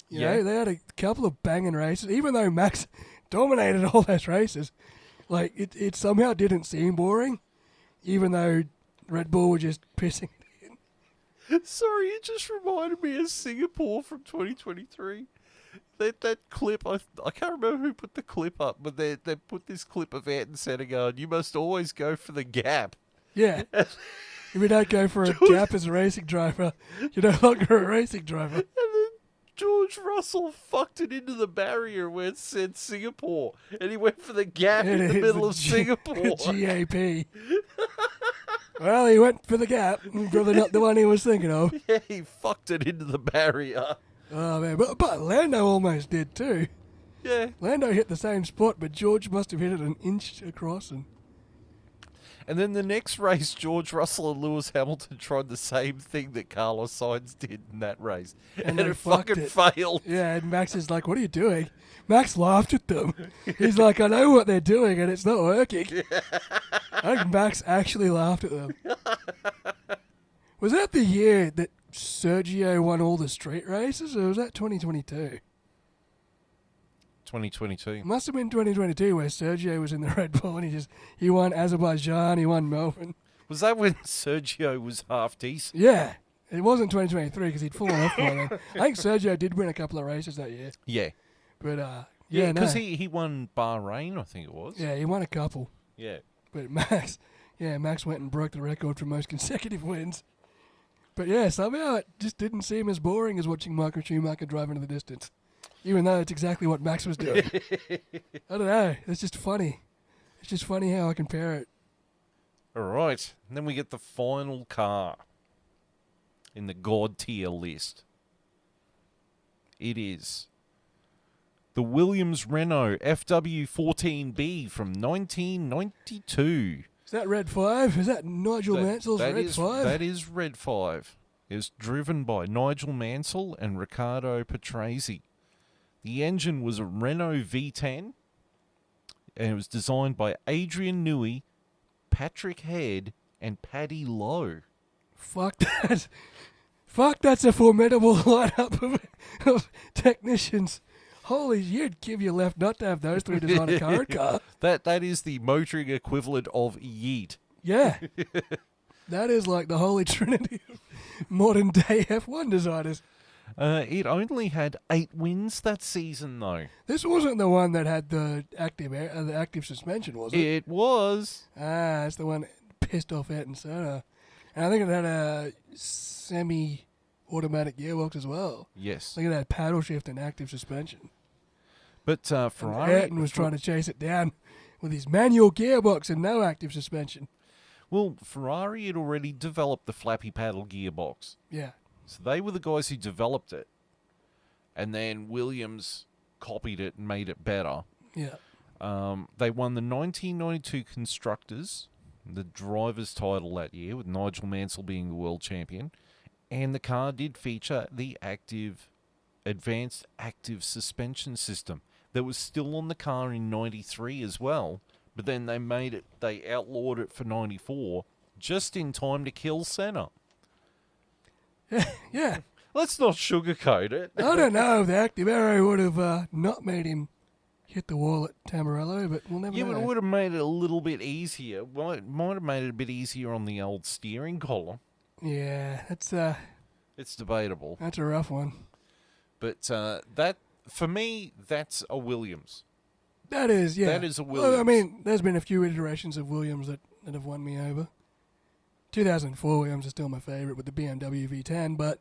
You know, they had a couple of banging races, even though Max dominated all those races. Like it somehow didn't seem boring, even though Red Bull were just pissing it in. Sorry, it just reminded me of Singapore from 2023. That clip, I can't remember who put the clip up, but they put this clip of Ayrton Senna going, "You must always go for the gap." Yeah. If you don't go for a gap as a racing driver, you're no longer a racing driver. And then George Russell fucked it into the barrier where it said Singapore, and he went for the gap in the middle of Singapore. GAP. Well, he went for the gap. Probably not the one he was thinking of. Yeah, he fucked it into the barrier. Oh, man. But Lando almost did, too. Yeah. Lando hit the same spot, but George must have hit it an inch across. And then the next race, George Russell and Lewis Hamilton tried the same thing that Carlos Sainz did in that race. And they it fucking failed. Yeah, and Max is like, "What are you doing?" Max laughed at them. He's like, "I know what they're doing, and it's not working." I think Max actually laughed at them. Was that the year that Sergio won all the street races, or was that 2022? 2022. It must have been 2022 where Sergio was in the Red Bull and he won Azerbaijan, he won Melbourne. Was that when Sergio was half decent? Yeah. It wasn't 2023 because he'd fallen off by then. I think Sergio did win a couple of races that year. Yeah. But, Yeah, no. because he won Bahrain, I think it was. Yeah, he won a couple. Yeah. But Max went and broke the record for most consecutive wins. But yeah, somehow it just didn't seem as boring as watching Michael Schumacher drive into the distance. Even though it's exactly what Max was doing. I don't know. It's just funny. It's just funny how I compare it. All right. And then we get the final car in the God tier list. It is the Williams Renault FW14B from 1992. Is that Red 5? Is that Nigel Mansell's Red 5? That is Red 5. It was driven by Nigel Mansell and Riccardo Patrese. The engine was a Renault V10, and it was designed by Adrian Newey, Patrick Head, and Paddy Lowe. Fuck that. Fuck, that's a formidable lineup of technicians. Holy, you'd give your left nut to have those three design a current car. That is the motoring equivalent of Yeet. Yeah. That is like the holy trinity of modern day F1 designers. It only had 8 wins that season, though. This wasn't the one that had the active suspension, was it? It was. That's the one that pissed off Ayrton Senna. And I think it had a semi-automatic gearbox as well. Yes. I think it had paddle shift and active suspension. But Ferrari... Ayrton was trying to chase it down with his manual gearbox and no active suspension. Well, Ferrari had already developed the flappy paddle gearbox. Yeah. So they were the guys who developed it. And then Williams copied it and made it better. Yeah. They won the 1992 Constructors, the driver's title that year, with Nigel Mansell being the world champion. And the car did feature the advanced active suspension system that was still on the car in 93 as well. But then they outlawed it for 94 just in time to kill Senna. Yeah. Let's not sugarcoat it. I don't know if the active arrow would have not made him hit the wall at Tamarello, but we'll never know. Yeah, but it would have made it a little bit easier. Might have made it a bit easier on the old steering column. Yeah, that's It's debatable. a rough one. But that, for me, that's a Williams. That is, yeah. That is a Well, I Williams. mean, there's been a few iterations of Williams that have won me over. 2004 Williams is still my favourite with the BMW V10, but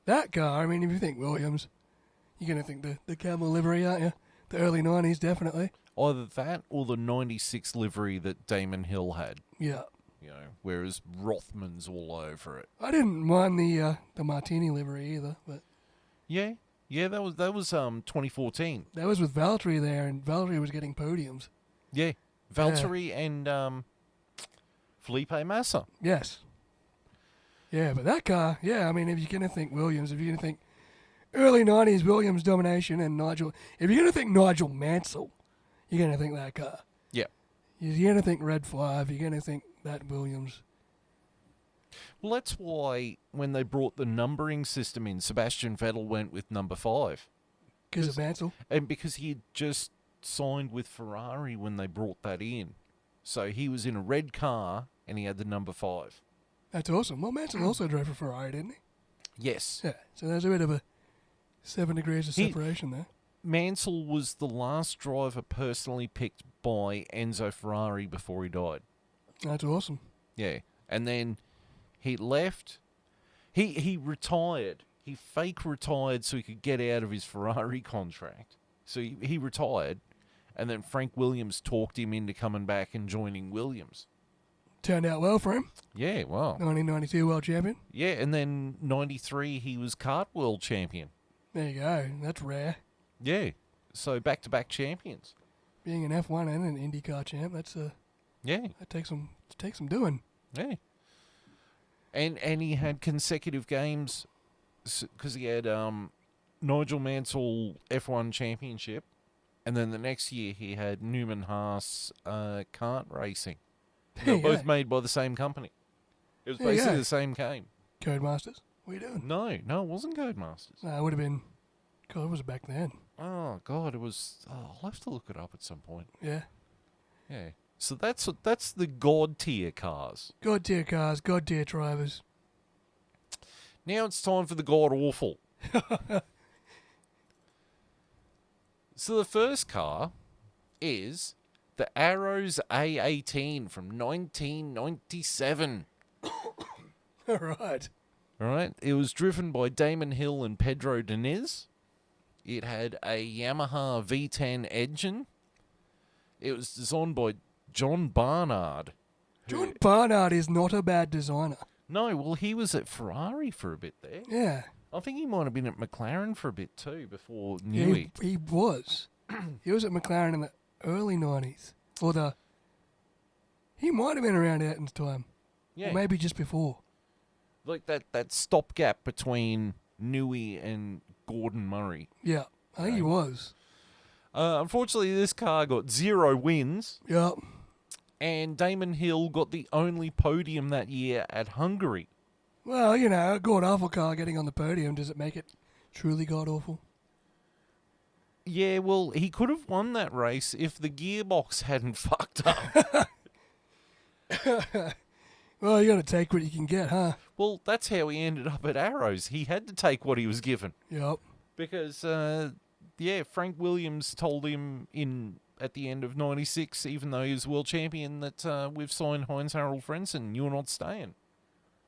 that car, I mean, if you think Williams, you're going to think the camel livery, aren't you? The early 90s, definitely. Either that or the 96 livery that Damon Hill had. Yeah. You know, whereas Rothman's all over it. I didn't mind the Martini livery either, but Yeah, that was 2014. that was with Valtteri there, and Valtteri was getting podiums. Yeah, Valtteri and Felipe Massa. Yes. Yeah, but that car, yeah, I mean, if you're going to think Williams, if you're going to think early 90s Williams domination and Nigel. If you're going to think Nigel Mansell, you're going to think that car. Yeah. You're going to think Red 5. You're going to think that Williams. Well, that's why when they brought the numbering system in, Sebastian Vettel went with number 5. Because of Mansell. And because he had just signed with Ferrari when they brought that in. So he was in a red car and he had the number 5. That's awesome. Well, Mansell also drove for Ferrari, didn't he? Yes. Yeah. So there's a bit of a 7 degrees of separation there. Mansell was the last driver personally picked by Enzo Ferrari before he died. That's awesome. Yeah. And then he left. He retired. He fake retired so he could get out of his Ferrari contract. So he retired. And then Frank Williams talked him into coming back and joining Williams. Turned out well for him. Yeah, wow. 1992 world champion. Yeah, and then 93 he was kart world champion. There you go. That's rare. Yeah. So back-to-back champions. Being an F1 and an IndyCar champ, Yeah. that takes some doing. Yeah. And he had consecutive games because he had Nigel Mansell F1 championship, and then the next year he had Newman Haas kart racing. They were both made by the same company. It was basically the same game. Codemasters? What are you doing? No, it wasn't Codemasters. No, it would have been. God, it was back then. Oh God, it was. Oh, I'll have to look it up at some point. Yeah. Yeah. So that's the God tier cars. God tier cars, God tier drivers. Now it's time for the God awful. So the first car is the Arrows A18 from 1997. All right. All right. It was driven by Damon Hill and Pedro Diniz. It had a Yamaha V10 engine. It was designed by John Barnard. John Barnard is not a bad designer. No, well, he was at Ferrari for a bit there. Yeah. I think he might have been at McLaren for a bit too before Yeah, Newey. he was. He was at McLaren in the early 90s. He might have been around Ayrton's time. Yeah. Or maybe just before. Like that stopgap between Newey and Gordon Murray. Yeah. I think he was. Unfortunately, this car got 0 wins, Yep. and Damon Hill got the only podium that year at Hungary. Well, you know, a god-awful car getting on the podium, does it make it truly god-awful? Yeah, well, he could have won that race if the gearbox hadn't fucked up. Well, you got to take what you can get, huh? Well, that's how he ended up at Arrows. He had to take what he was given. Yep. Because, Frank Williams told him at the end of 96, even though he was world champion, that we've signed Heinz-Harald Frentzen. You're not staying.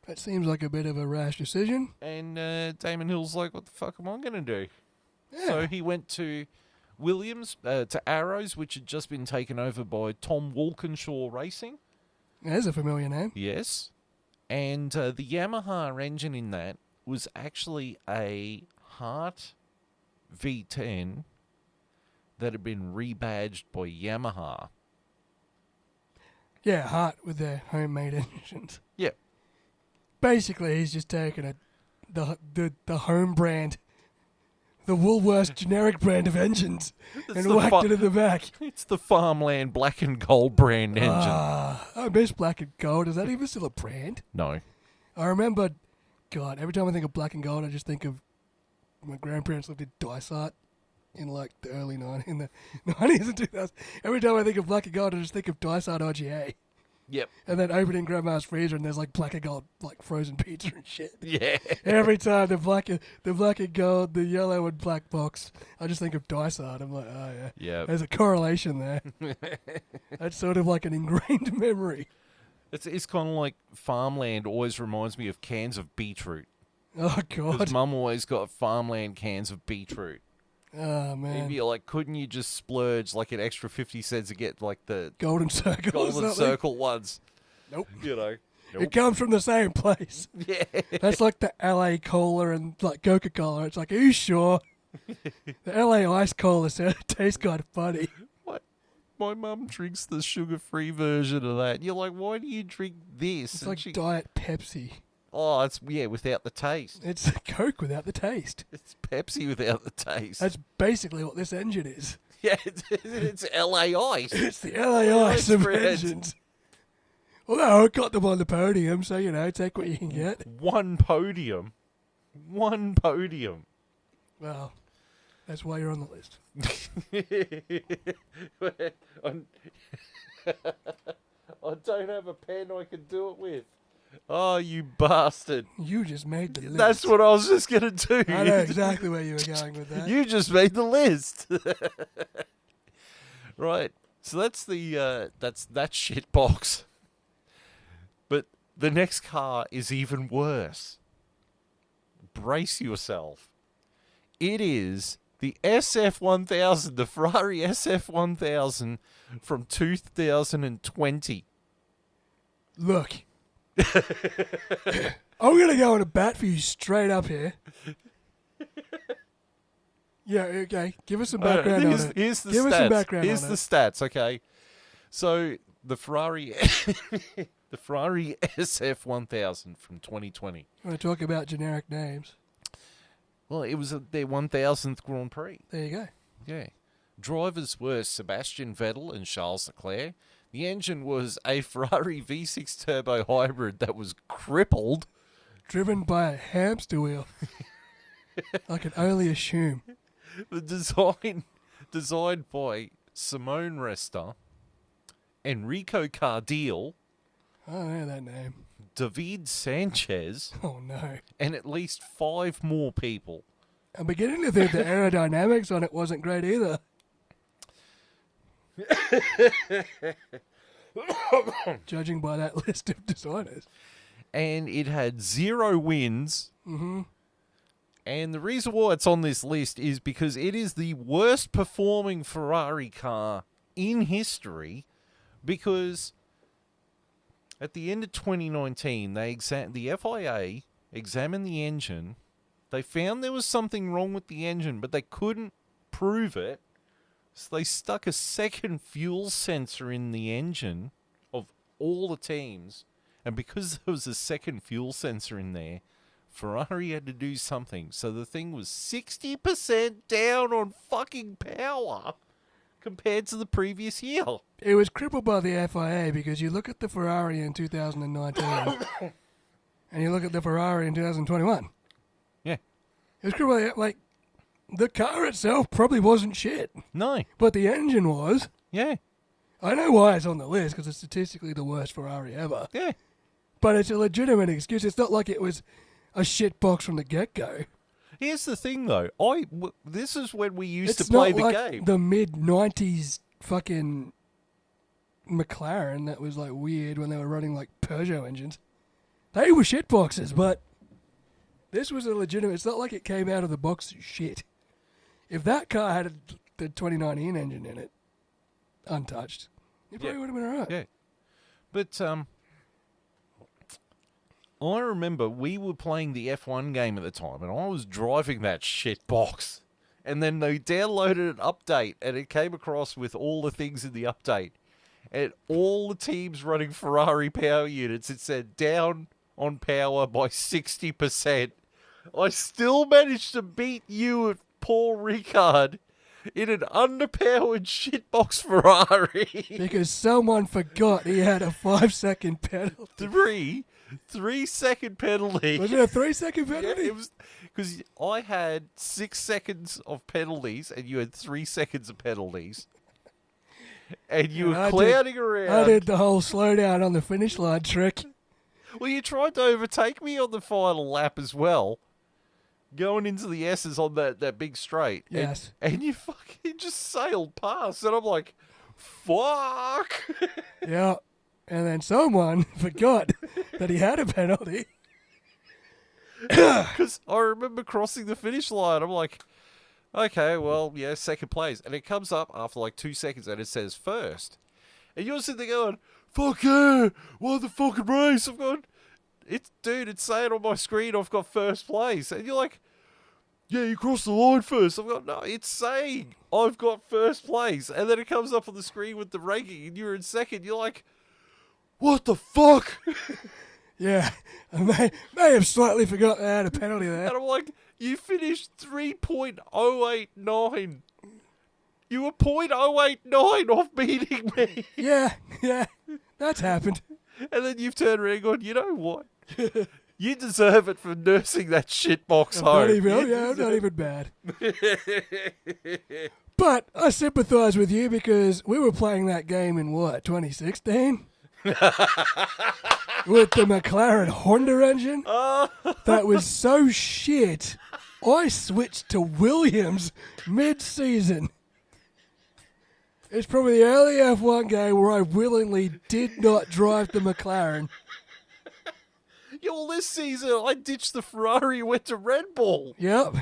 That seems like a bit of a rash decision. And Damon Hill's like, what the fuck am I going to do? Yeah. So he went to Williams, to Arrows, which had just been taken over by Tom Walkinshaw Racing. There's a familiar name. Yes. And the Yamaha engine in that was actually a Hart V10 that had been rebadged by Yamaha. Yeah, Hart with their homemade engines. Yep. Basically, he's just taken the home brand, the Woolworths generic brand of engines, and whacked it in the back. It's the Farmland Black and Gold brand engine. I miss Black and Gold. Is that even still a brand? No. I remember, God, every time I think of Black and Gold, I just think of my grandparents lived in Dysart in like the early 90s, in the 90s and 2000s. Every time I think of Black and Gold, I just think of Dysart IGA. Yep. And then opening Grandma's freezer and there's like Black and Gold, like frozen pizza and shit. Yeah. Every time the black and gold, the yellow and black box, I just think of Dysart. I'm like, oh yeah. Yeah. There's a correlation there. That's sort of like an ingrained memory. It's kind of like Farmland always reminds me of cans of beetroot. Oh Because God. Mum always got Farmland cans of beetroot. Oh man. Maybe like, couldn't you just splurge like an extra 50 cents to get like the Golden Circle. or Golden something. Circle ones? Nope. You know. It comes from the same place. Yeah. That's like the LA Cola and like Coca-Cola. It's like, are you sure? The LA Ice Cola tastes kind of funny. What? My mum drinks the sugar-free version of that. You're like, why do you drink this? It's And like she- Diet Pepsi. Oh, it's without the taste. It's Coke without the taste. It's Pepsi without the taste. That's basically what this engine is. Yeah, it's LA Ice. It's the LA Ice of engines. Although it got them on the podium, so, take what you can get. One podium. Well, that's why you're on the list. I don't have a pen I can do it with. Oh, you bastard. You just made the list. That's what I was just going to do. I know exactly where you were going with that. You just made the list. Right. So that's that shit box. But the next car is even worse. Brace yourself. It is the SF1000, the Ferrari SF1000 from 2020. Look. I'm going to go on a bat for you straight up here. Yeah, okay. Give us some background on it. Here's the Give stats. us some background Here's on the it. stats, okay? So, the Ferrari SF1000 from 2020. You want to talk about generic names? Well, it was their 1000th Grand Prix. There you go. Yeah. Drivers were Sebastian Vettel and Charles Leclerc. The engine was a Ferrari V6 turbo hybrid that was crippled. Driven by a hamster wheel. I can only assume. The designed by Simone Resta, Enrico Cardile, I don't know that name. David Sanchez, Oh, no. and at least 5 more people. I'm beginning to think the aerodynamics on it wasn't great either. Judging by that list of designers. And it had 0 wins. Mm-hmm. And the reason why it's on this list is because it is the worst performing Ferrari car in history, because at the end of 2019, the FIA examined the engine. They found there was something wrong with the engine, but they couldn't prove it. So they stuck a second fuel sensor in the engine of all the teams. And because there was a second fuel sensor in there, Ferrari had to do something. So the thing was 60% down on fucking power compared to the previous year. It was crippled by the FIA because you look at the Ferrari in 2019 and you look at the Ferrari in 2021. Yeah. It was crippled by, the car itself probably wasn't shit, No. but the engine was. Yeah. I know why it's on the list because it's statistically the worst Ferrari ever. Yeah. But it's a legitimate excuse. It's not like it was a shit box from the get-go. Here's the thing, though. This is when we used It's to play not the like game. the mid-90s fucking McLaren that was weird when they were running Peugeot engines. They were shit boxes, but this was a legitimate. It's not like it came out of the box shit. If that car had the 2019 engine in it, untouched, it probably would have been alright. Yeah. But I remember we were playing the F1 game at the time, and I was driving that shit box. And then they downloaded an update, and it came across with all the things in the update. And all the teams running Ferrari power units, it said down on power by 60%. I still managed to beat you at Paul Ricard in an underpowered shitbox Ferrari. Because someone forgot he had a 5-second penalty. 3-second penalty. Was it a 3-second Yeah, penalty? it was because I had 6 seconds of penalties and you had 3 seconds of penalties. And you were clouding around. I did the whole slowdown on the finish line trick. Well, you tried to overtake me on the final lap as well. Going into the S's on that big straight. Yes. And you fucking just sailed past. And I'm like, fuck. Yeah. And then someone forgot that he had a penalty. Because I remember crossing the finish line. I'm like, okay, well, yeah, second place. And it comes up after 2 seconds and it says first. And you're sitting there going, fuck yeah, won the fucking race. I've got, it's saying on my screen I've got first place. And you're like, yeah, you crossed the line first. I've got, no, it's saying I've got first place. And then it comes up on the screen with the ranking and you're in second. You're like, what the fuck? Yeah, I may have slightly forgot they had a penalty there. And I'm like, you finished 3.089. You were 0.089 off beating me. Yeah, that's happened. And then you've turned around and gone, you know what? You deserve it for nursing that shitbox home. I'm not even bad. But I sympathise with you because we were playing that game in what, 2016? With the McLaren Honda engine? That was so shit. I switched to Williams mid-season. It's probably the only F1 game where I willingly did not drive the McLaren. Yeah, well, this season I ditched the Ferrari and went to Red Bull. Yep.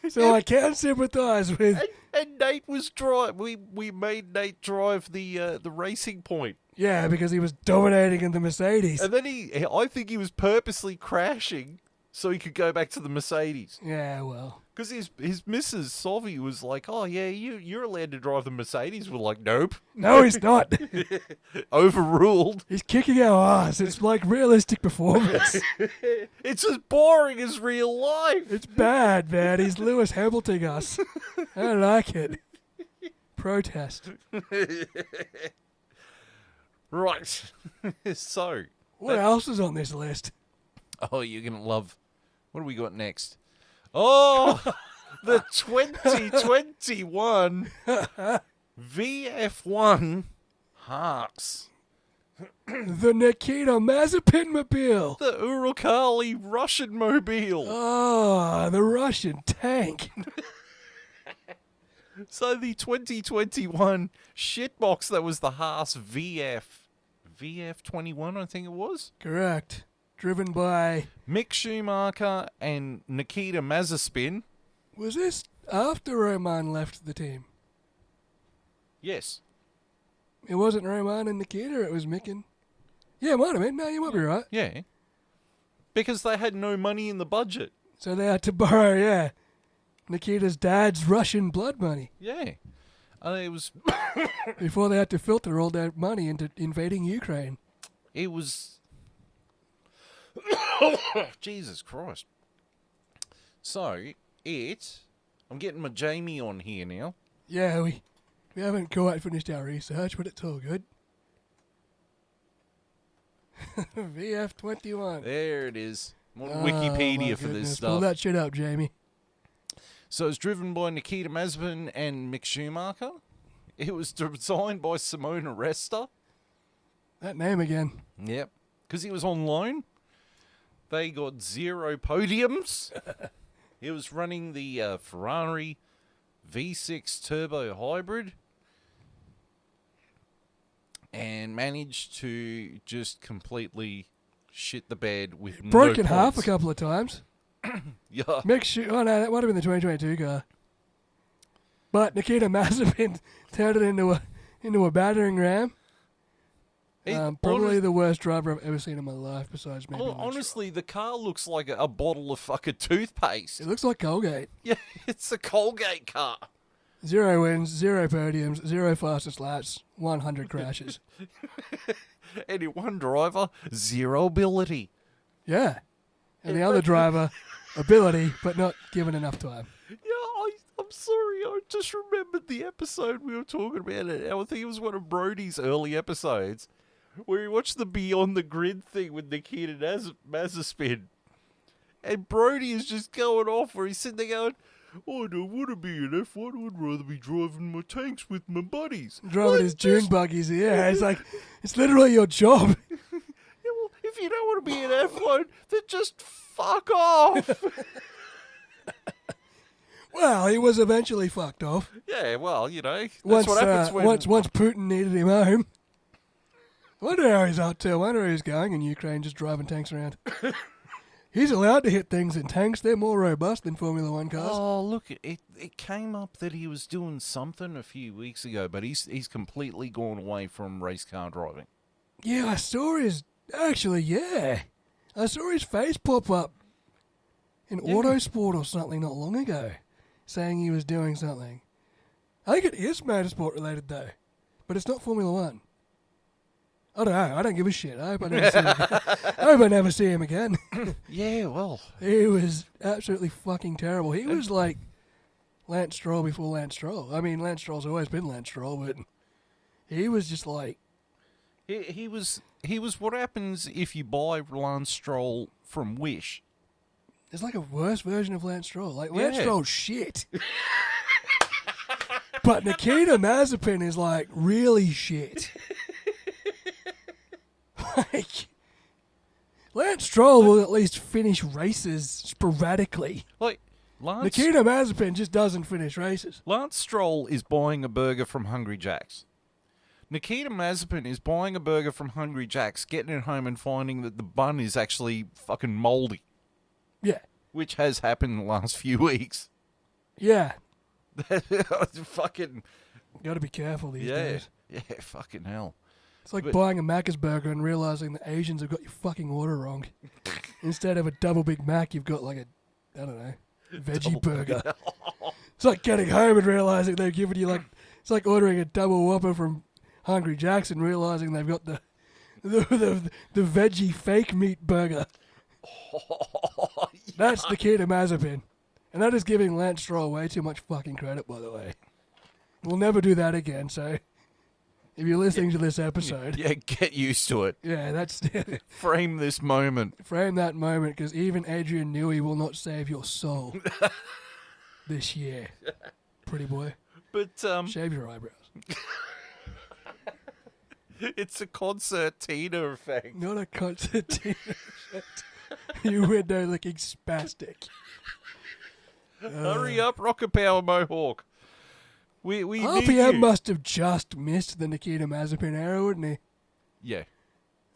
So I can sympathise with... And Nate was drive. We made Nate drive the racing point. Yeah, because he was dominating in the Mercedes. And then I think he was purposely crashing so he could go back to the Mercedes. Yeah, well... Because his Mrs. Sovi was like, oh, yeah, you're allowed to drive the Mercedes. We're like, nope. No, he's not. Overruled. He's kicking our ass. It's like realistic performance. It's as boring as real life. It's bad, man. He's Lewis Hamilton us. I don't like it. Protest. Right. So. What else is on this list? Oh, you're going to love... What do we got next? Oh, the 2021 VF1 Haas. The Nikita Mazepin mobile. The Uralkali Russian mobile. Oh, the Russian tank. So the 2021 shitbox that was the Haas VF21, I think it was. Correct. Driven by... Mick Schumacher and Nikita Mazepin. Was this after Roman left the team? Yes. It wasn't Roman and Nikita, it was Mick and... Yeah, it might have been. No, you might be right. Yeah. Because they had no money in the budget. So they had to borrow, Nikita's dad's Russian blood money. Yeah. It was... Before they had to filter all their money into invading Ukraine. It was... Jesus Christ. So, I'm getting my Jamie on here now. Yeah, we haven't quite finished our research, but it's all good. VF21. There it is. Wikipedia for this stuff. Pull that shit up, Jamie. So it's driven by Nikita Mazepin and Mick Schumacher. It was designed by Simona Resta. That name again. Yep. Because he was on loan. They got 0 podiums. He was running the Ferrari V6 Turbo Hybrid and managed to just completely shit the bed with broke no in half a points. couple of times. Yeah. Oh no, that might have been the 2022 car. But Nikita Mazepin turned it into a battering ram. Probably the worst driver I've ever seen in my life, besides maybe. Honestly, the car looks like a bottle of fucking toothpaste. It looks like Colgate. Yeah, it's a Colgate car. 0 wins, 0 podiums, 0 fastest laps, 100 crashes. And one driver, 0 ability. Yeah. And the other driver, ability, but not given enough time. Yeah, I'm sorry. I just remembered the episode we were talking about. It. I think it was one of Brody's early episodes where he watched the Beyond the Grid thing with Nikita Mazepin. And Brody is just going off where he's sitting there going, I don't want to be an F1. I'd rather be driving my tanks with my buddies. Driving his dune buggies, yeah. It's like, it's literally your job. Yeah, well, if you don't want to be an F1, then just fuck off. Well, he was eventually fucked off. Yeah, well, you know, that's what happens when... Once Putin needed him home. I wonder how he's up to. I wonder how he's going in Ukraine, just driving tanks around. He's allowed to hit things in tanks. They're more robust than Formula One cars. Oh, look, it came up that he was doing something a few weeks ago, but he's completely gone away from race car driving. Yeah, I saw his... Actually, yeah. I saw his face pop up in Autosport or something not long ago, saying he was doing something. I think it is motorsport related, though. But it's not Formula One. I don't know. I don't give a shit. I hope I never see him again. I hope I never see him again. Yeah, well, He was absolutely fucking terrible. He was like Lance Stroll before Lance Stroll. I mean, Lance Stroll's always been Lance Stroll, but he was just like, he was what happens if you buy Lance Stroll from Wish. it's like a worse version of Lance Stroll. Like, Lance Yeah. Stroll's shit. But Nikita Mazepin is like really shit. Like, Lance Stroll will at least finish races sporadically. Like Lance Nikita Mazepin just doesn't finish races. Lance Stroll is buying a burger from Hungry Jack's. Nikita Mazepin is buying a burger from Hungry Jack's, getting it home and finding that the bun is actually fucking moldy, Yeah. which has happened in the last few weeks. Yeah. Fucking Got to be careful these yeah, days. yeah, fucking hell. It's like But- buying a Macca's burger and realizing the Asians have got your fucking order wrong. Instead of a double Big Mac, you've got like a, I don't know, veggie burger. It's like getting home and realizing they've given you like, it's like ordering a double Whopper from Hungry Jack's and realizing they've got the veggie fake meat burger. That's Nikita Mazepin. And that is giving Lance Stroll way too much fucking credit, by the way. We'll never do that again, so if you're listening to this episode, Yeah, get used to it. yeah, that's Frame this moment. frame that moment, because even Adrian Newey will not save your soul this year. Pretty boy, But shave your eyebrows. it's a concertina effect. Not a concertina effect. You window looking spastic. Hurry up, Rocket Power Mohawk. We need RPM you. must have just missed the Nikita Mazepin era, wouldn't he? Yeah.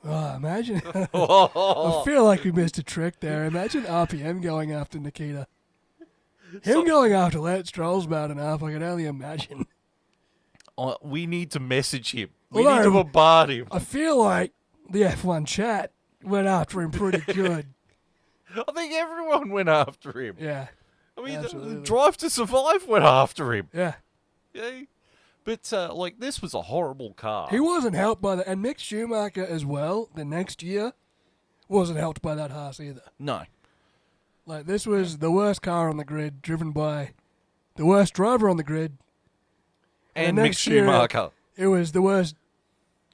Oh, imagine. I feel like we missed a trick there. Imagine RPM going after Nikita. Him going after Lance Stroll's bad enough. I can only imagine. We need to message him. We Although- need to bombard him. I feel like the F1 chat went after him pretty good. I think everyone went after him. Yeah, I mean, the absolutely. Drive to Survive went after him. yeah. Yeah. But, like, this was a horrible car. He wasn't helped by that. And Mick Schumacher as well, the next year, wasn't helped by that Haas either. No. Like, this was the worst car on the grid, driven by the worst driver on the grid. And the Mick next year, Schumacher. It was the worst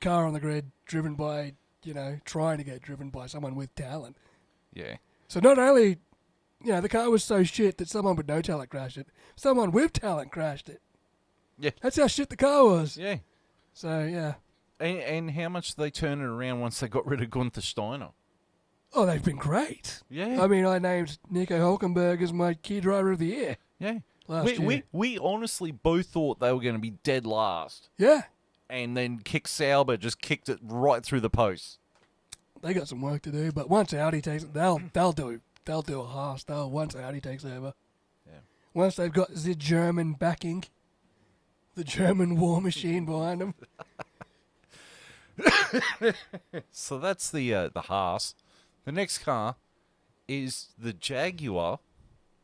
car on the grid, driven by, trying to get driven by someone with talent. Yeah. So not only, the car was so shit that someone with no talent crashed it, someone with talent crashed it. Yeah. That's how shit the car was. Yeah. So, yeah. And how much did they turn it around once they got rid of Gunther Steiner? Oh, they've been great. Yeah. I mean, I named Nico Hulkenberg as my key driver of the year. Yeah. Last year. We honestly both thought they were going to be dead last. Yeah. And then Kick Sauber just kicked it right through the post. They got some work to do, but once Audi takes it, they'll do a Haas. Once Audi takes over. Yeah. Once they've got the German backing, the German war machine behind them. So that's the Haas. The next car is the Jaguar.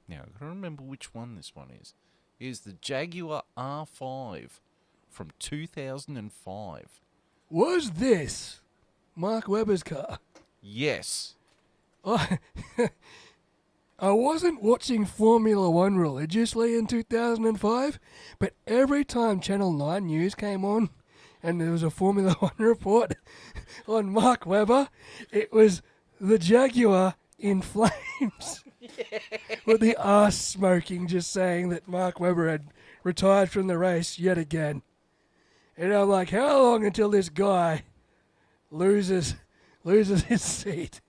Now, I've got to remember which one this one is. Is the Jaguar R5 from 2005. Was this Mark Webber's car? Yes. I wasn't watching Formula One religiously in 2005, but every time Channel 9 News came on and there was a Formula One report on Mark Webber, it was the Jaguar in flames. With the arse smoking, just saying that Mark Webber had retired from the race yet again. And I'm like, how long until this guy loses his seat?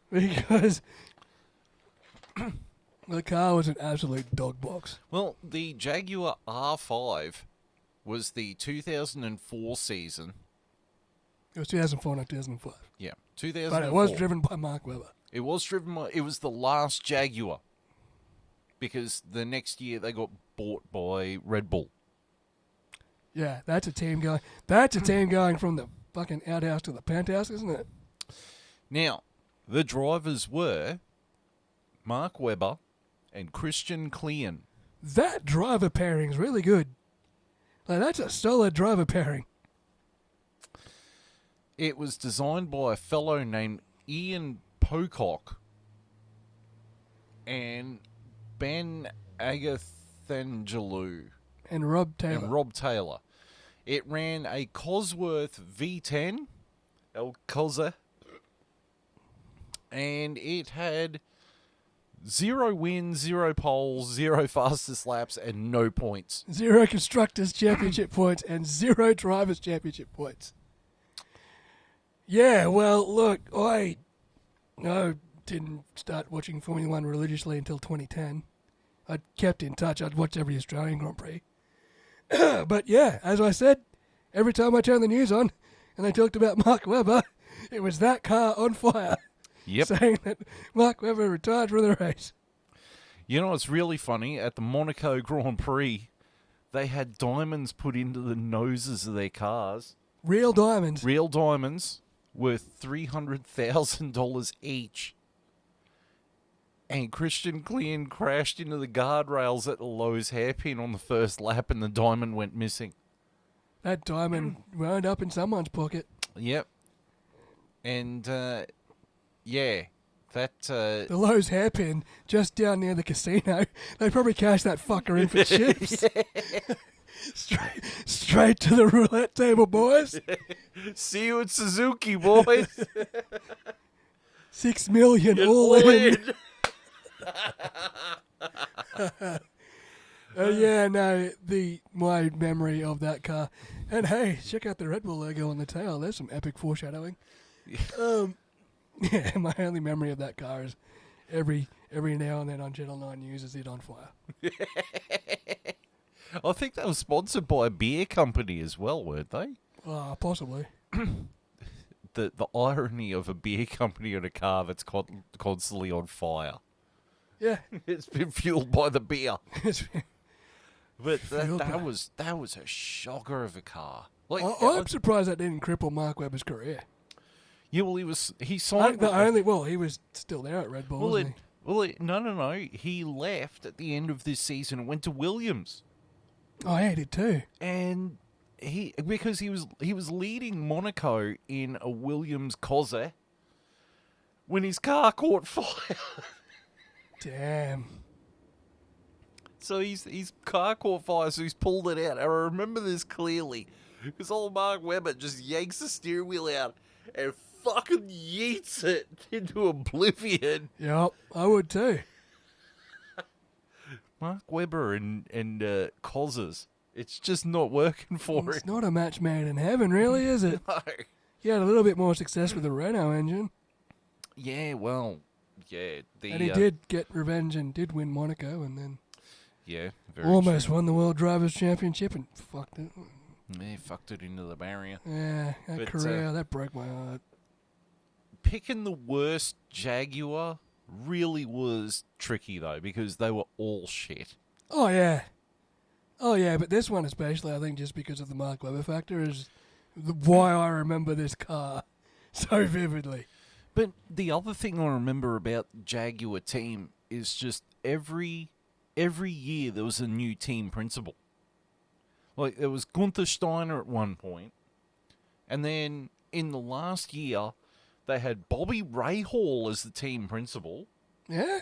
Because the car was an absolute dog box. Well, the Jaguar R5 was the 2004 season. It was 2004, not 2005. Yeah, 2004. But it was driven by Mark Webber. It was driven by... It was the last Jaguar. Because the next year they got bought by Red Bull. Yeah, that's a team going. That's a team going from the fucking outhouse to the penthouse, isn't it? Now, the drivers were Mark Webber and Christian Klein. That driver pairing is really good. Like, that's a solid driver pairing. It was designed by a fellow named Ian Pocock and Ben Agathangelou And Rob Taylor. and Rob Taylor. It ran a Cosworth V10, El Cosa, and it had 0 wins, 0 poles, 0 fastest laps, and no points. 0 Constructors' Championship points and 0 Drivers' Championship points. Yeah, well, look, I didn't start watching Formula One religiously until 2010. I kept in touch. I'd watch every Australian Grand Prix. But yeah, as I said, every time I turned the news on and they talked about Mark Webber, it was that car on fire. Yep. Saying that Mark Webber retired from the race. You know what's really funny? At the Monaco Grand Prix, they had diamonds put into the noses of their cars. Real diamonds. Real diamonds worth $300,000 each. And Christian Klein crashed into the guardrails at the Lowe's hairpin on the first lap, and the diamond went missing. That diamond wound up in someone's pocket. Yep. And, yeah, that... The Lowe's hairpin just down near the casino. They probably cashed that fucker in for chips. Straight to the roulette table, boys. See you at Suzuki, boys. 6 million all in. Yeah, no, my memory of that car. And hey, check out the Red Bull logo on the tail. There's some epic foreshadowing. Yeah, my only memory of that car is every now and then on Channel 9 News is it on fire. I think they were sponsored by a beer company as well, weren't they? Possibly. The irony of a beer company and a car that's constantly on fire. Yeah. It's been fueled by the beer. But Fueled by- that was a shocker of a car. Like, I'm surprised that didn't cripple Mark Webber's career. yeah, well, he signed. He was still there at Red Bull, wasn't he? No. He left at the end of this season and went to Williams. Oh, yeah, he did too. And because he was leading Monaco in a Williams Cosa when his car caught fire. Damn. So his car caught fire, so he's pulled it out. I remember this clearly because old Mark Webber just yanks the steering wheel out and fucking yeets it into oblivion. Yep, I would too. Mark Webber and Cosas. It's just not working for It's it. not a match made in heaven, really, is it? No. He had a little bit more success with the Renault engine. Yeah, well, yeah. And he did get revenge and did win Monaco and then Yeah, very almost true. won the World Drivers' Championship and fucked it. Yeah, fucked it into the barrier. Yeah, that But, career, that broke my heart. Picking the worst Jaguar really was tricky, though, because they were all shit. Oh, yeah. Oh, yeah, but this one especially, I think just because of the Mark Webber factor, is why I remember this car so vividly. But the other thing I remember about the Jaguar team is just every year there was a new team principal. Like, there was Gunther Steiner at one point, and then in the last year, they had Bobby Rahal as the team principal, Yeah?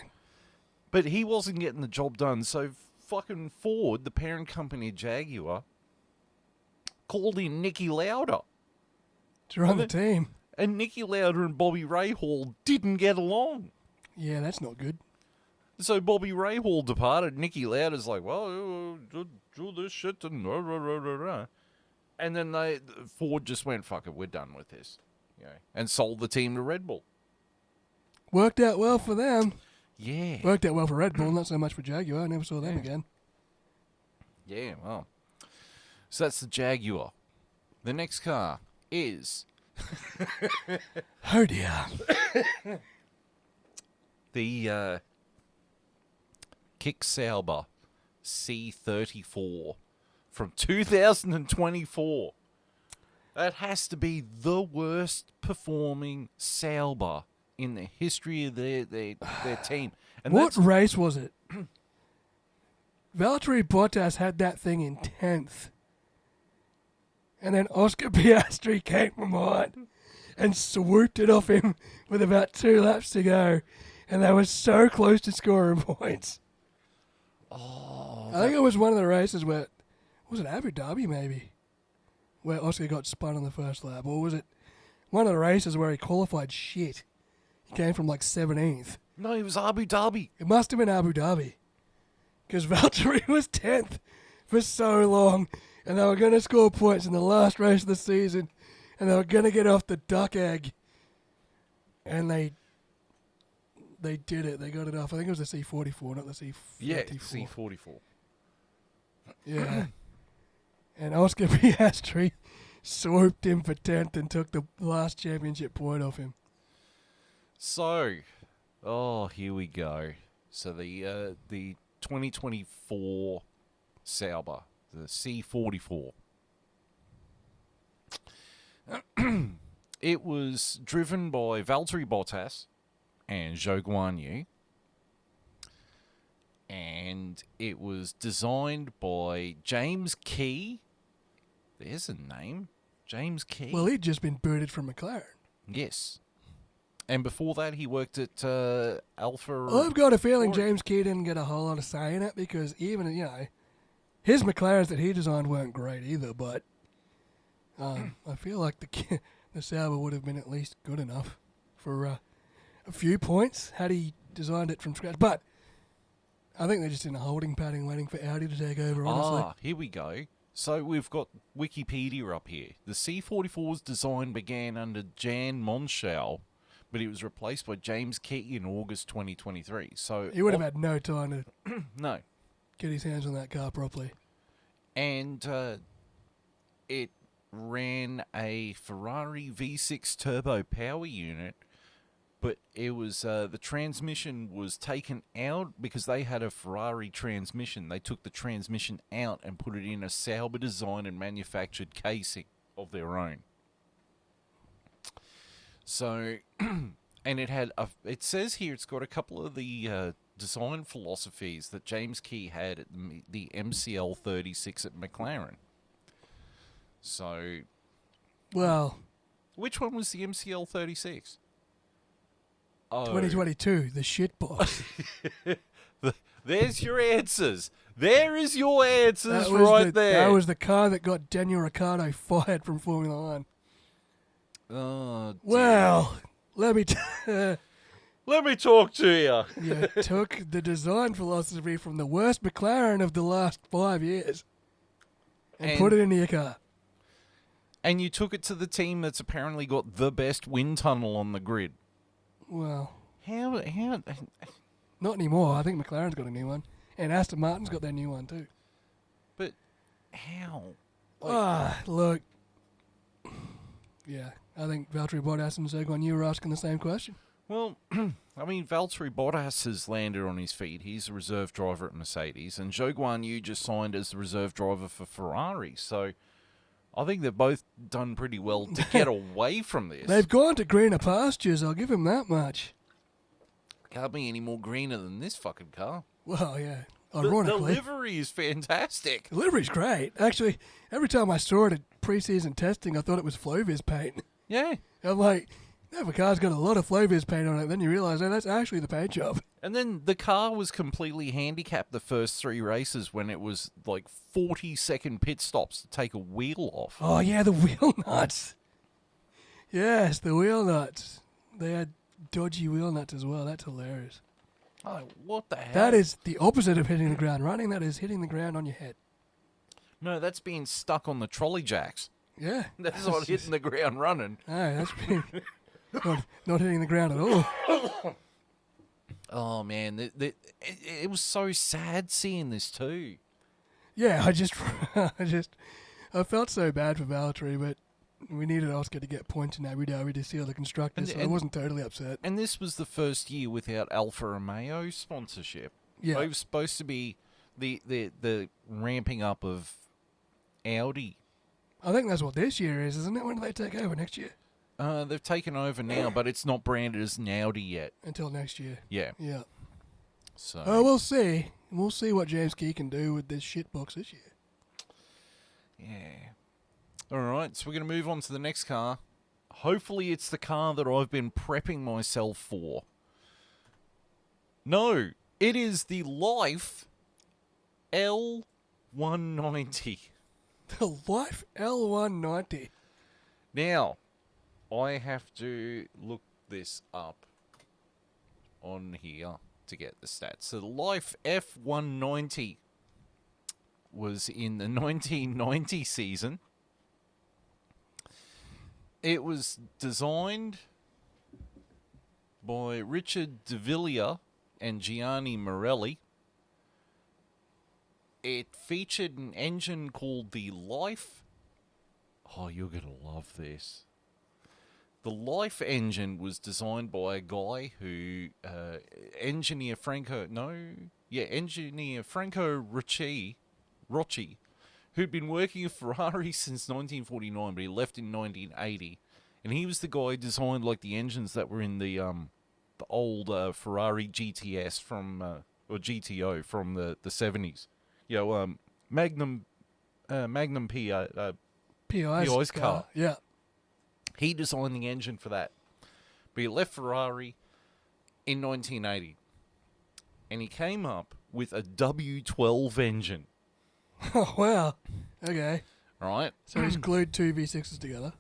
but he wasn't getting the job done, so fucking Ford, the parent company of Jaguar, called in Nicky Lauda. To run the team. And Nicky Lauda and Bobby Rahal didn't get along. Yeah, that's not good. So Bobby Rahal departed. Nicky Lauda's like, well, do this shit and rah, rah, rah, rah, rah. And then Ford just went, fuck it, we're done with this. You know, and sold the team to Red Bull. Worked out well for them. Yeah. Worked out well for Red Bull, not so much for Jaguar. I never saw them again. Yeah, well. So that's the Jaguar. The next car is Oh dear. the Kick Sauber C34 from 2024. That has to be the worst performing Sauber in the history of their team. And What race was it? Valtteri Bottas had that thing in 10th. And then Oscar Piastri came from behind and swooped it off him with about 2 laps to go. And they were so close to scoring points. Oh, I think it was one of the races where, was it Abu Dhabi maybe? Where Oscar got spun on the first lap. Or was it one of the races where he qualified shit? He came from like 17th. no, it was Abu Dhabi. It must have been Abu Dhabi. Because Valtteri was 10th for so long. And they were going to score points in the last race of the season. And they were going to get off the duck egg. And they did it. They got it off. I think it was the C44, not the C54. Yeah, C44. Yeah. And Oscar Piastri swooped him for 10th and took the last championship point off him. So, here we go. So the 2024 Sauber, the C44. It was driven by Valtteri Bottas and Zhou Guanyu. And it was designed by James Key. There's a name. James Key. Well, he'd just been booted from McLaren. Yes. And before that, he worked at Alpha. I've got a feeling James Key didn't get a whole lot of say in it because even, his McLarens that he designed weren't great either, but I feel like the Sauber would have been at least good enough for a few points had he designed it from scratch. But I think they're just in a holding pattern waiting for Audi to take over, honestly. Here we go. So we've got Wikipedia up here. The C44's design began under Jan Monschau, but it was replaced by James Key in August 2023. So He would have had no time to no. get his hands on that car properly. And it ran a Ferrari V6 turbo power unit, but it was the transmission was taken out because they had a Ferrari transmission. They took the transmission out and put it in a Sauber design and manufactured casing of their own. So, and it had it says here it's got a couple of the design philosophies that James Key had at the MCL 36 at McLaren. So, Well, which one was the MCL 36? Oh. 2022, the shit box. There's your answers. There is your answers That right there. That was the car that got Daniel Ricciardo fired from Formula One. Oh, dear. Well, let me talk to you. you took the design philosophy from the worst McLaren of the last 5 years and put it into your car. And you took it to the team that's apparently got the best wind tunnel on the grid. Well, How? not anymore. I think McLaren's got a new one. And Aston Martin's got their new one too. But how? Look. Yeah, I think Valtteri Bottas and Zhou Guanyu were asking the same question. Well, I mean, Valtteri Bottas has landed on his feet. He's a reserve driver at Mercedes, and Zhou Guanyu just signed as the reserve driver for Ferrari. So I think they've both done pretty well to get away from this. They've gone to greener pastures, I'll give them that much. Can't be any more greener than this fucking car. Well, yeah, The ironically. livery is fantastic. The livery's great. Actually, every time I saw it at pre-season testing, I thought it was Floviz paint. Yeah. I'm like, if a car's got a lot of Floviz paint on it, then you realise, oh, that's actually the paint job. And then the car was completely handicapped the first 3 races when it was like 40-second pit stops to take a wheel off. Oh, yeah, the wheel nuts. Yes, the wheel nuts. They had dodgy wheel nuts as well. That's hilarious. Oh, what the hell? That is the opposite of hitting the ground running. That is hitting the ground on your head. No, that's being stuck on the trolley jacks. Yeah. That's not hitting the ground running. No, that's being not hitting the ground at all. Oh, man. It was so sad seeing this, too. Yeah, I felt so bad for Valtteri, but we needed Oscar to get points in Abu Dhabi to seal the constructors, so I wasn't totally upset. And this was the first year without Alfa Romeo sponsorship. Yeah. It was supposed to be the ramping up of Audi. I think that's what this year is, isn't it? When do they take over? Next year? They've taken over now, but it's not branded as an Audi yet. Until next year. Yeah. Yeah. So We'll see. We'll see what James Key can do with this shitbox this year. yeah. All right, so we're going to move on to the next car. Hopefully it's the car that I've been prepping myself for. No, it is the Life L190. The Life L190. Now, I have to look this up on here to get the stats. So the Life F190 was in the 1990 season. It was designed by Richard DeVilliers and Gianni Morelli. It featured an engine called the Life. Oh, you're going to love this. The Life engine was designed by a guy who, engineer Franco Rocci, who'd been working at Ferrari since 1949, but he left in 1980. And he was the guy who designed like the engines that were in the old Ferrari GTS or GTO from the 70s. You know, Magnum PI's car. Yeah. He designed the engine for that. But he left Ferrari in 1980. And he came up with a W12 engine. Oh, wow. Okay. All right? So he's glued two V6s together.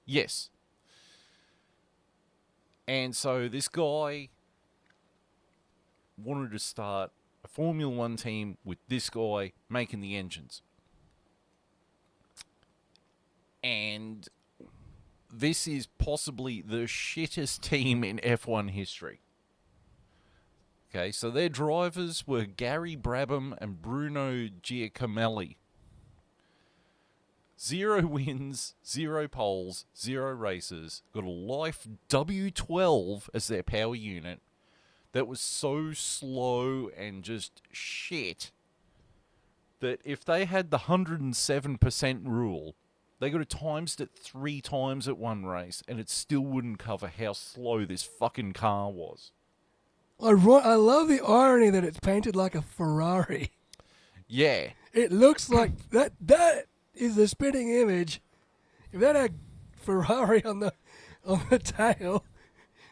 Yes. And so this guy wanted to start a Formula One team with this guy making the engines. And this is possibly the shittest team in F1 history. Okay, so their drivers were Gary Brabham and Bruno Giacomelli. 0 wins, 0 poles, 0 races. Got a Life W12 as their power unit that was so slow and just shit that if they had the 107% rule, they could have times it 3 times at one race and it still wouldn't cover how slow this fucking car was. I love the irony that it's painted like a Ferrari. Yeah. It looks like that is the spitting image. If that had Ferrari on the tail,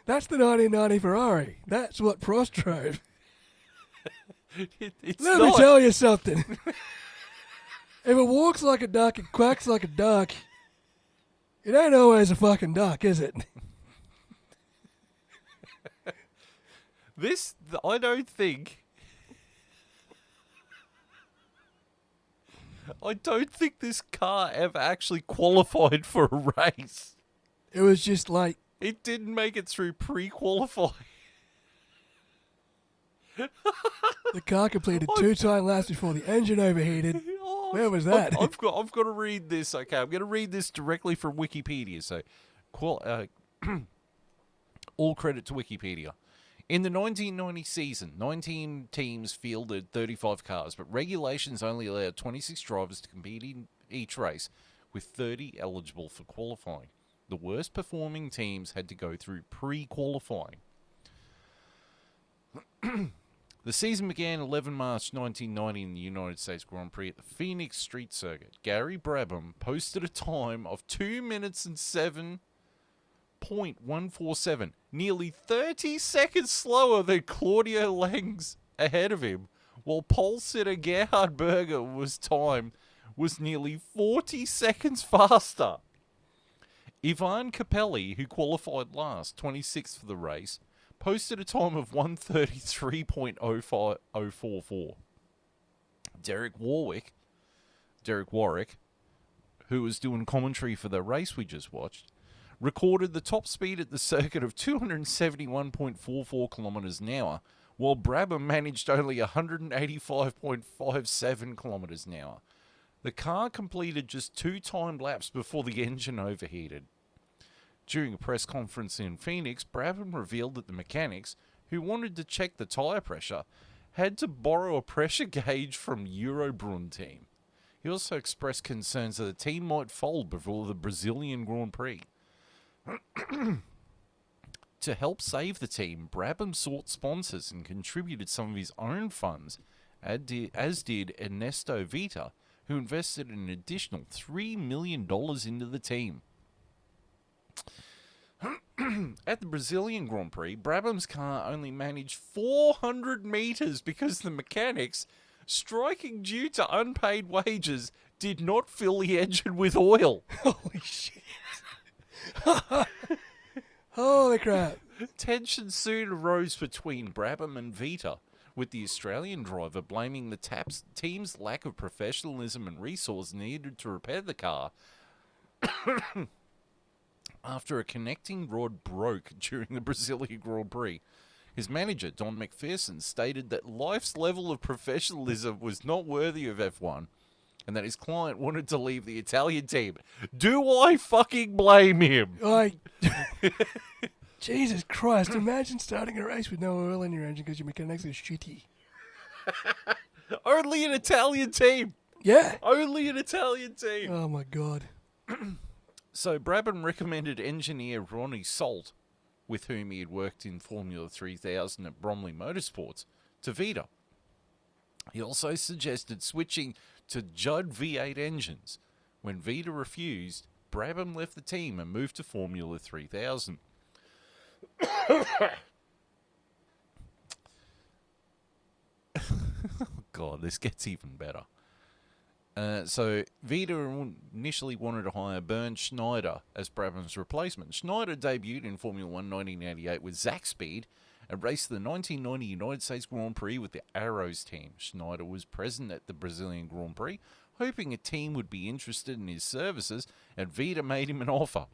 that's the 1990 Ferrari. That's what Prost drove. Let me tell you something. If it walks like a duck and quacks like a duck, it ain't always a fucking duck, is it? I don't think this car ever actually qualified for a race. It was just like... It didn't make it through pre-qualifying. The car completed 2-time laps before the engine overheated. Where was that? I've got to read this. Okay, I'm going to read this directly from Wikipedia. So, all credit to Wikipedia. In the 1990 season, 19 teams fielded 35 cars, but regulations only allowed 26 drivers to compete in each race, with 30 eligible for qualifying. The worst performing teams had to go through pre-qualifying. The season began 11 March 1990 in the United States Grand Prix at the Phoenix Street Circuit. Gary Brabham posted a time of 2 minutes and 7.147, nearly 30 seconds slower than Claudio Langs ahead of him, while pole sitter Gerhard Berger was nearly 40 seconds faster. Ivan Capelli, who qualified last, 26th for the race, posted a time of 1:33.044. Derek Warwick, who was doing commentary for the race we just watched, recorded the top speed at the circuit of 271.44 kilometers an hour, while Brabham managed only 185.57 kilometers an hour. The car completed just 2 timed laps before the engine overheated. During a press conference in Phoenix, Brabham revealed that the mechanics, who wanted to check the tyre pressure, had to borrow a pressure gauge from Eurobrunn team. He also expressed concerns that the team might fold before the Brazilian Grand Prix. To help save the team, Brabham sought sponsors and contributed some of his own funds, as did Ernesto Vita, who invested an additional $3 million into the team. At the Brazilian Grand Prix, Brabham's car only managed 400 metres because the mechanics, striking due to unpaid wages, did not fill the engine with oil. Holy shit. Holy crap. Tension soon arose between Brabham and Vita, with the Australian driver blaming the team's lack of professionalism and resource needed to repair the car after a connecting rod broke during the Brazilian Grand Prix. His manager, Don McPherson, stated that life's level of professionalism was not worthy of F1 and that his client wanted to leave the Italian team. Do I fucking blame him? Jesus Christ, imagine starting a race with no oil in your engine because your mechanics are shitty. Only an Italian team. Yeah. Only an Italian team. Oh my God. So Brabham recommended engineer Ronnie Salt, with whom he had worked in Formula 3000 at Bromley Motorsports, to Vita. He also suggested switching to Judd V8 engines. When Vita refused, Brabham left the team and moved to Formula 3000. God, this gets even better. So Vita initially wanted to hire Bernd Schneider as Brabham's replacement. Schneider debuted in Formula 1 1988 with Zach Speed and raced the 1990 United States Grand Prix with the Arrows team. Schneider was present at the Brazilian Grand Prix, hoping a team would be interested in his services, and Vita made him an offer.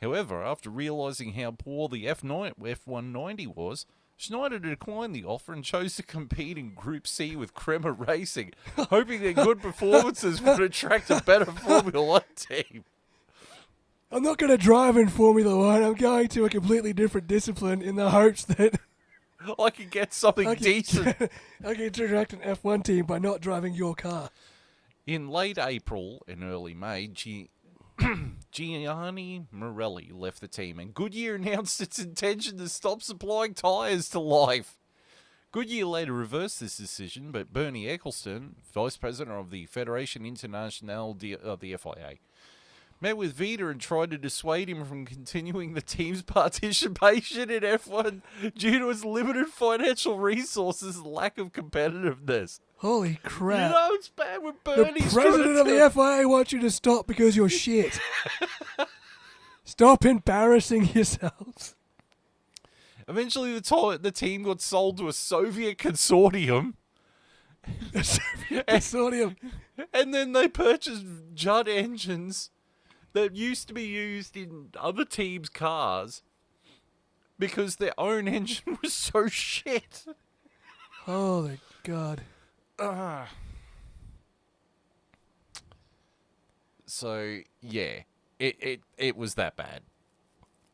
However, after realising how poor the F190 was, Schneider declined the offer and chose to compete in Group C with Kremer Racing, hoping their good performances would attract a better Formula 1 team. I'm not going to drive in Formula 1. I'm going to a completely different discipline in the hopes that I could get something decent. I can attract an F1 team by not driving your car. In late April and early May, Gianni Morelli left the team, and Goodyear announced its intention to stop supplying tyres to Life. Goodyear later reversed this decision, but Bernie Ecclestone, vice president of the Fédération Internationale of the FIA, met with Vita and tried to dissuade him from continuing the team's participation in F1 due to its limited financial resources and lack of competitiveness. Holy crap. You know, it's bad when The Bernie's president of the FIA wants you to stop because you're shit. Stop embarrassing yourselves. Eventually, the team got sold to a Soviet consortium. Consortium. And then they purchased Judd engines that used to be used in other teams' cars because their own engine was so shit. Holy God. So, yeah, it was that bad.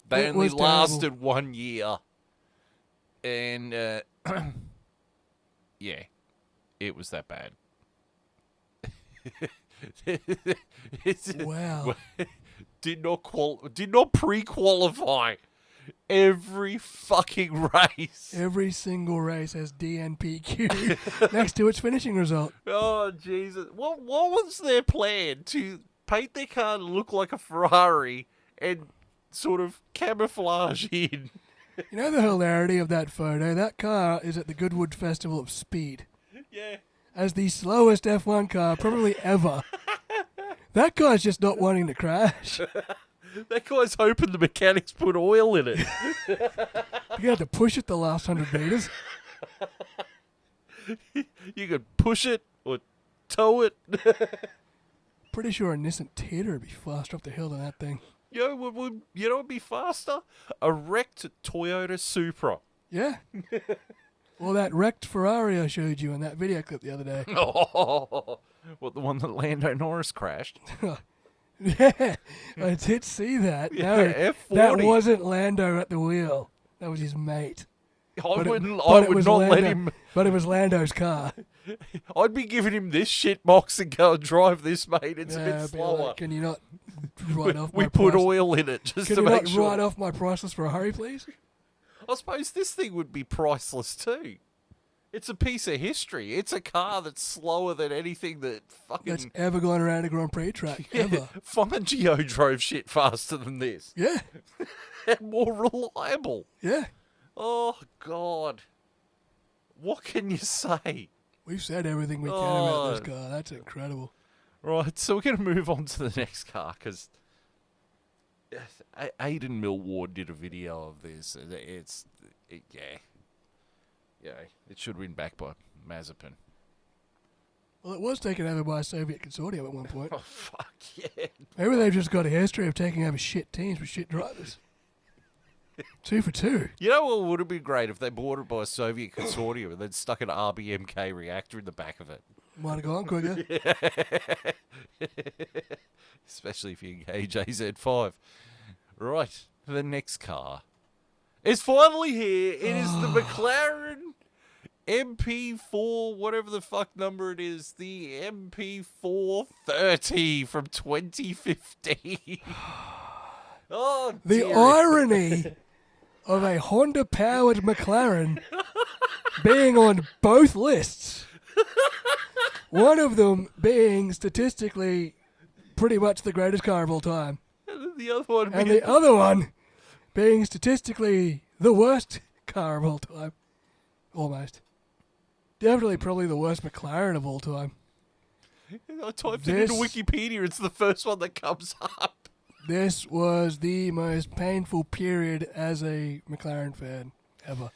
They It only was lasted terrible. 1 year. And, yeah, it was that bad. Wow. Did not pre-qualify every fucking race. Every single race has DNPQ next to its finishing result. Oh, Jesus. What was their plan? To paint their car to look like a Ferrari and sort of camouflage in? You know the hilarity of that photo? That car is at the Goodwood Festival of Speed. Yeah. As the slowest F1 car probably ever. That guy's just not wanting to crash. That guy's hoping the mechanics put oil in it. You had to push it the last 100 meters. You could push it or tow it. Pretty sure a Nissan Tigra would be faster up the hill than that thing. You know what would be faster? A wrecked Toyota Supra. Yeah. Well, that wrecked Ferrari I showed you in that video clip the other day. Oh, what, the one that Lando Norris crashed? Yeah, I did see that. Yeah, No, F40. that wasn't Lando at the wheel. That was his mate. I But would was not Lando, let him. But it was Lando's car. I'd be giving him this shit box and go and drive this, mate. It's a Yeah, bit I'd be slower. like, can you not write off We my put price? oil in it just Can to you make not sure. write off my priceless Ferrari, please? I suppose this thing would be priceless too. It's a piece of history. It's a car that's slower than anything that fucking... That's ever gone around a Grand Prix track, ever. Fangio drove shit faster than this. Yeah, And more reliable. yeah. Oh, God. What can you say? We've said everything we can about this car. That's incredible. Right, so we're going to move on to the next car, because Aidan Millward did a video of this. Yeah, it should win back by Mazepin. Well, it was taken over by a Soviet consortium at one point. Oh, fuck, yeah. Maybe they've just got a history of taking over shit teams with shit drivers. 2 for 2. You know what would have been great if they bought it by a Soviet consortium and then stuck an RBMK reactor in the back of it? Might have gone quicker. Especially if you engage AZ5. Right, the next car. It's finally here. It is the McLaren MP4, whatever the fuck number it is, the MP430 from 2015. Oh, The dear. irony of a Honda-powered McLaren being on both lists. One of them being statistically pretty much the greatest car of all time. And the other one And being- the other one being statistically the worst car of all time. Almost. Definitely probably the worst McLaren of all time. I typed it into This- Wikipedia. It's the first one that comes up. This was the most painful period as a McLaren fan ever.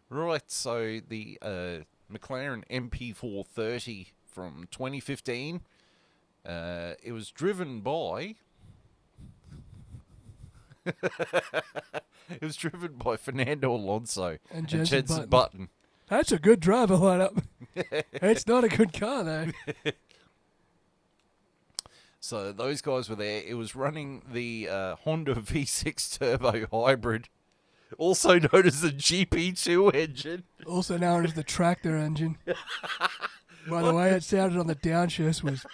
Right, so the McLaren MP430 from 2015. It was driven by... It was driven by Fernando Alonso And and Jenson Jenson Button. Button. That's a good driver lineup. It's not a good car, though. So those guys were there. It was running the Honda V6 Turbo Hybrid, also known as the GP2 engine. Also known as the tractor engine. By the way, it sounded on the downshifts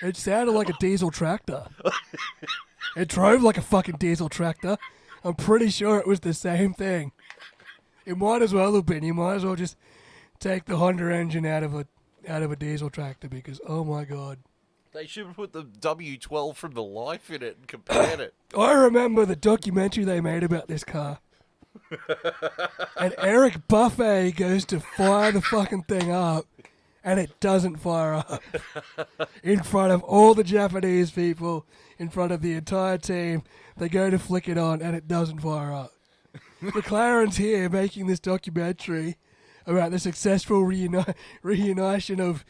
it sounded like a diesel tractor. It drove like a fucking diesel tractor. I'm pretty sure it was the same thing. It might as well have been. You might as well just take the Honda engine out of a diesel tractor because, oh my god. They should have put the W12 from the Life in it and compared it. I remember the documentary they made about this car. And Eric Buffet goes to fire the fucking thing up, and it doesn't fire up. In front of all the Japanese people, in front of the entire team, they go to flick it on, and it doesn't fire up. McLaren's here making this documentary about the successful reunition of,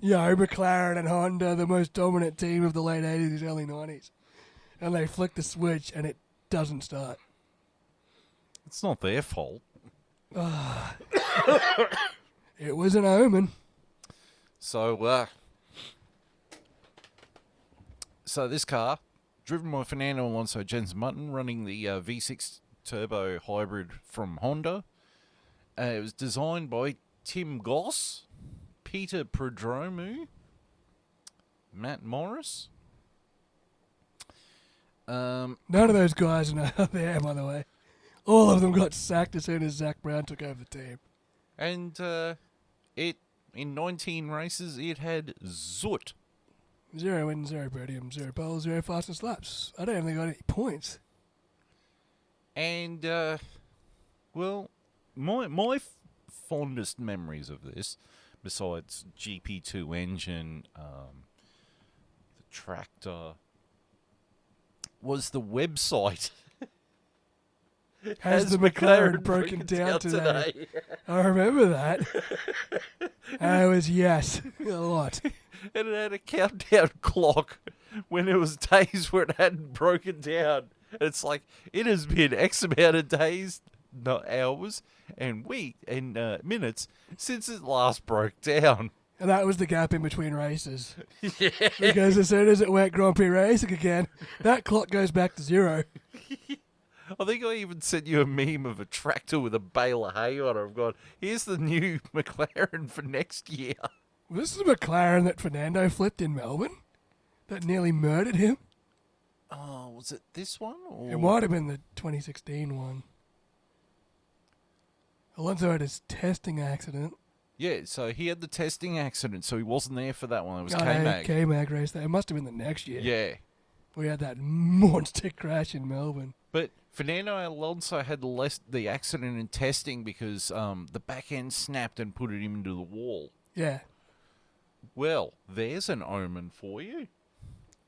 McLaren and Honda, the most dominant team of the late 80s, early 90s. And they flick the switch, and it doesn't start. It's not their fault. It was an omen. So this car, driven by Fernando Alonso, Jenson Button, running the V6 Turbo Hybrid from Honda. It was designed by Tim Goss, Peter Prodromou, Matt Morris. None of those guys are there, by the way. All of them got sacked as soon as Zach Brown took over the team. And in 19 races, it had Zut. 0 wins, 0 podium, 0 pole, 0 fastest laps. I don't even think I got any points. And, my fondest memories of this, besides GP2 engine, the tractor, was the website. Has the McLaren broken down today? I remember that. I was yes, a lot. And it had a countdown clock when it was days where it hadn't broken down. It's like, it has been X amount of days, not hours, and minutes since it last broke down. And that was the gap in between races. Yeah. Because as soon as it went Grand Prix racing again, that clock goes back to 0. I think I even sent you a meme of a tractor with a bale of hay on it. I've gone, here's the new McLaren for next year. This is the McLaren that Fernando flipped in Melbourne? That nearly murdered him? Oh, was it this one? Or... It might have been the 2016 one. Alonso had his testing accident. Yeah, so he had the testing accident, so he wasn't there for that one. It was Oh, K-Mag. K-Mag race. It must have been the next year. Yeah. We had that monster crash in Melbourne. But Fernando Alonso had the accident in testing because the back end snapped and put it into the wall. Yeah. Well, there's an omen for you.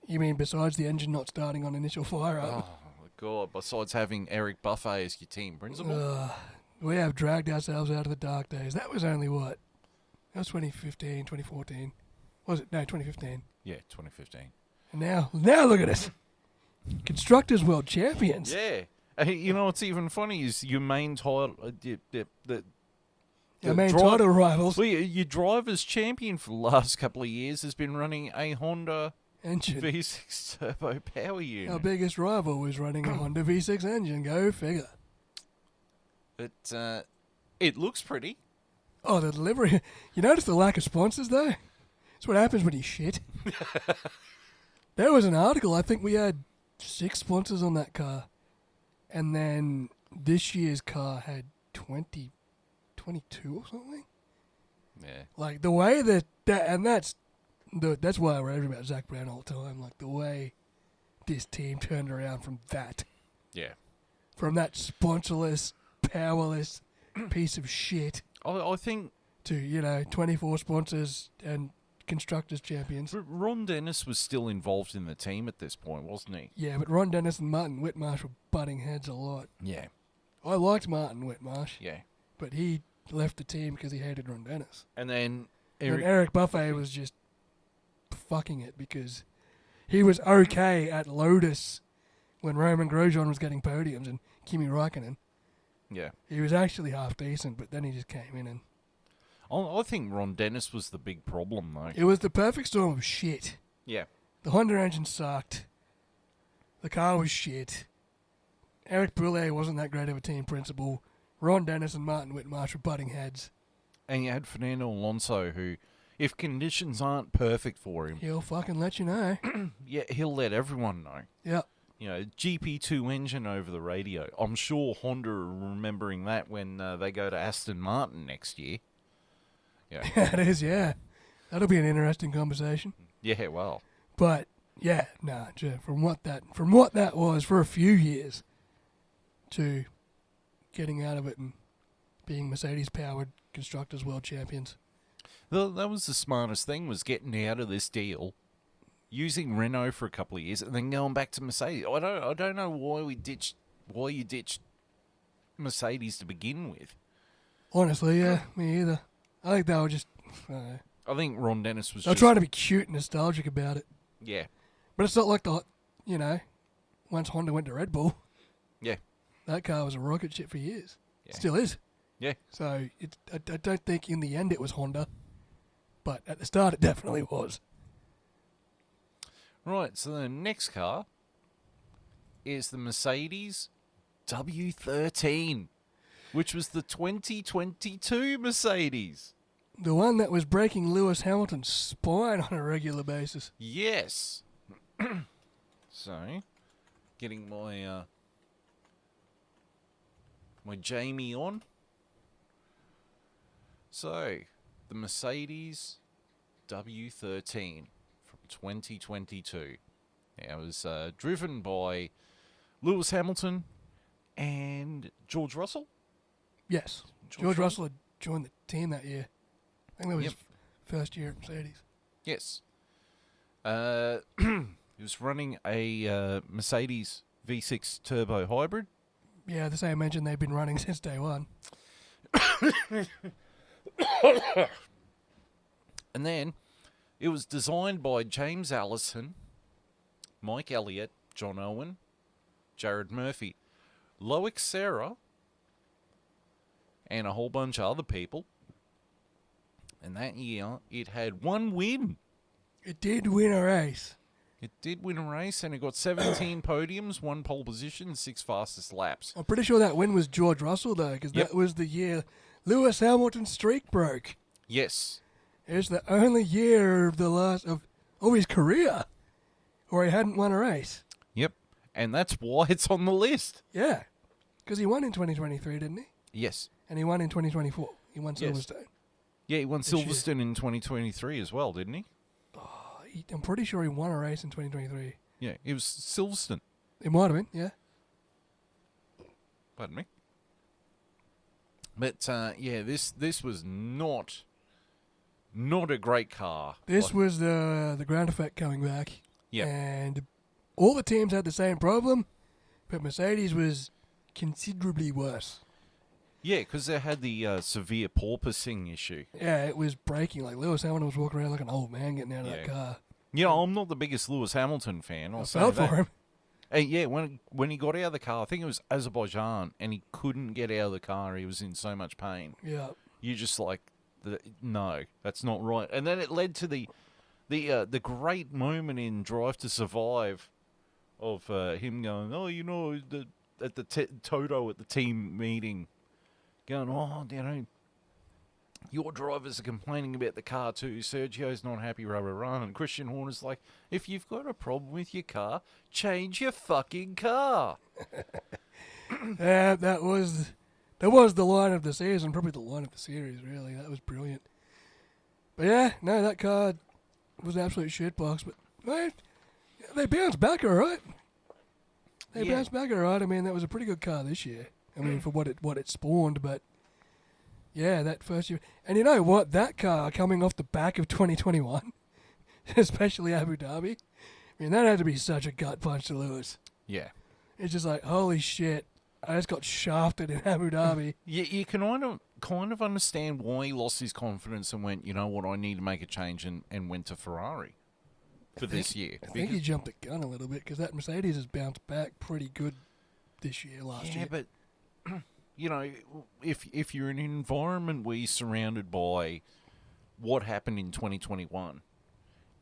You mean besides the engine not starting on initial fire up? Oh, my God. Besides having Eric Buffet as your team principal. We have dragged ourselves out of the dark days. That was only what? That was 2015, 2014. Was it? No, 2015. Yeah, 2015. And now look at us. Constructors World Champions. Yeah. You know what's even funny is your main title... Our main title rivals. Well, your driver's champion for the last couple of years has been running a Honda Engine. V6 turbo power unit. Our biggest rival was running a Honda V6 engine. Go figure. It looks pretty. Oh, the delivery. You notice the lack of sponsors, though? That's what happens when you shit. There was an article. I think we had 6 sponsors on that car. And then this year's car had 22 or something. Yeah. Like, the way that's why I rave about Zach Brown all the time. Like, the way this team turned around from that. Yeah. From that sponsorless, powerless piece of shit I think to, 24 sponsors and constructors champions. Ron Dennis was still involved in the team at this point, wasn't he? Yeah, but Ron Dennis and Martin Whitmarsh were butting heads a lot. Yeah. I liked Martin Whitmarsh, Yeah. but he left the team because he hated Ron Dennis. And then And Eric Buffet was just fucking it because he was okay at Lotus when Roman Grosjean was getting podiums and Kimi Raikkonen. Yeah. He was actually half decent, but then he just came in and... I think Ron Dennis was the big problem, though. It was the perfect storm of shit. Yeah. The Honda engine sucked. The car was shit. Eric Boulay wasn't that great of a team principal. Ron Dennis and Martin Whitmarsh were butting heads. And you had Fernando Alonso, who, if conditions aren't perfect for him, He'll fucking let you know. yeah, he'll let everyone know. Yep. GP2 engine over the radio. I'm sure Honda are remembering that when they go to Aston Martin next year. Yeah. It is, yeah. That'll be an interesting conversation. Yeah, well. But yeah, from what that was for a few years to getting out of it and being Mercedes powered constructors world champions. That was the smartest thing, was getting out of this deal, using Renault for a couple of years, and then going back to Mercedes. I don't know why you ditched Mercedes to begin with. Honestly, yeah, me either. I think they were just I think Ron Dennis was they're trying to be cute and nostalgic about it. Yeah. But it's not like once Honda went to Red Bull, Yeah. that car was a rocket ship for years. Yeah. Still is. Yeah. So I don't think in the end it was Honda, but at the start it definitely was. Right, so the next car is the Mercedes W13, which was the 2022 Mercedes. The one that was breaking Lewis Hamilton's spine on a regular basis. Yes. So, getting my my Jamie on. So, the Mercedes W13 from 2022. Now, it was driven by Lewis Hamilton and George Russell. Yes. George Russell had joined the team that year. I think that was his first year at Mercedes. Yes. He was running a Mercedes V6 turbo hybrid. Yeah, the same engine they've been running since day one. And then it was designed by James Allison, Mike Elliott, John Owen, Jared Murphy, Loic Serra, and a whole bunch of other people. And that year, it had one win. It did win a race. It did win a race, and it got 17 podiums, 1 pole position, 6 fastest laps. I'm pretty sure that win was George Russell, though, because that was the year Lewis Hamilton's streak broke. Yes. It was the only year of his career where he hadn't won a race. Yep. And that's why it's on the list. Yeah. Because he won in 2023, didn't he? Yes. And he won in 2024. He won Yes. Silverstone. Yeah, he won This year. Silverstone in 2023 as well, didn't he? I'm pretty sure he won a race in 2023. Yeah, it was Silverstone. It might have been, yeah. Pardon me. But yeah, this was not a great car. This was the ground effect coming back. Yeah. And all the teams had the same problem, but Mercedes was considerably worse. Yeah, because they had the severe porpoising issue. Yeah, it was braking. Like Lewis Hamilton was walking around like an old man getting out of Yeah. that car. You know, I'm not the biggest Lewis Hamilton fan. I'll I say felt that. for him. Hey, yeah, when he got out of the car, I think it was Azerbaijan, and he couldn't get out of the car. He was in so much pain. Yeah. You just like, no, that's not right. And then it led to the great moment in Drive to Survive of him going, oh, you know, at the Toto at the team meeting, going, oh, you know, your drivers are complaining about the car too. Sergio's not happy, rah, rah, rah. And Christian Horner's like, if you've got a problem with your car, change your fucking car. Yeah, that was the line of the season, probably the line of the series, really. That was brilliant. But yeah, no, that car was an absolute shitbox. But man, they bounced back all right. They Yeah. bounced back all right. I mean, that was a pretty good car this year. I mean, for what it spawned, but yeah, that first year. And you know what? That car coming off the back of 2021, especially Abu Dhabi, I mean, that had to be such a gut punch to Lewis. Yeah. It's just like, holy shit, I just got shafted in Abu Dhabi. You can kind of understand why he lost his confidence and went, you know what, I need to make a change and went to Ferrari for this year. I think he jumped the gun a little bit because that Mercedes has bounced back pretty good this year, last year. but you know, if you're in an environment where you're surrounded by what happened in 2021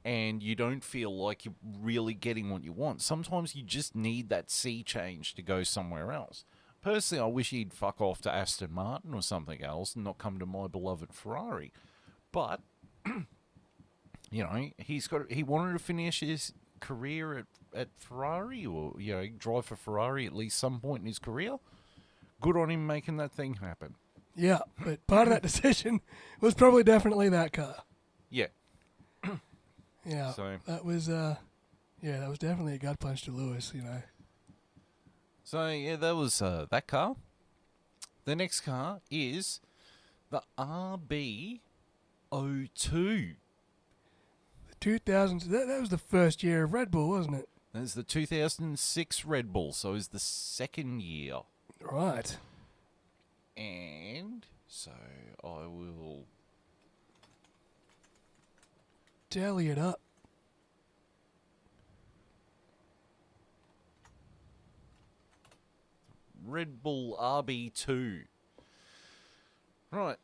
and you don't feel like you're really getting what you want, sometimes you just need that sea change to go somewhere else. Personally, I wish he'd fuck off to Aston Martin or something else and not come to my beloved Ferrari. But you know, he wanted to finish his career at Ferrari, or you know, drive for Ferrari at least some point in his career. Good on him making that thing happen. Yeah, but part of that decision was probably definitely that car. Yeah. Yeah, So- that was that was definitely a gut punch to Lewis, you know. So yeah, that was that car. The next car is the RB02. The 2000s, that was the first year of Red Bull, wasn't it? That's the 2006 Red Bull, so it's the second year. Right. And so I will Tally it up. Red Bull RB2. Right.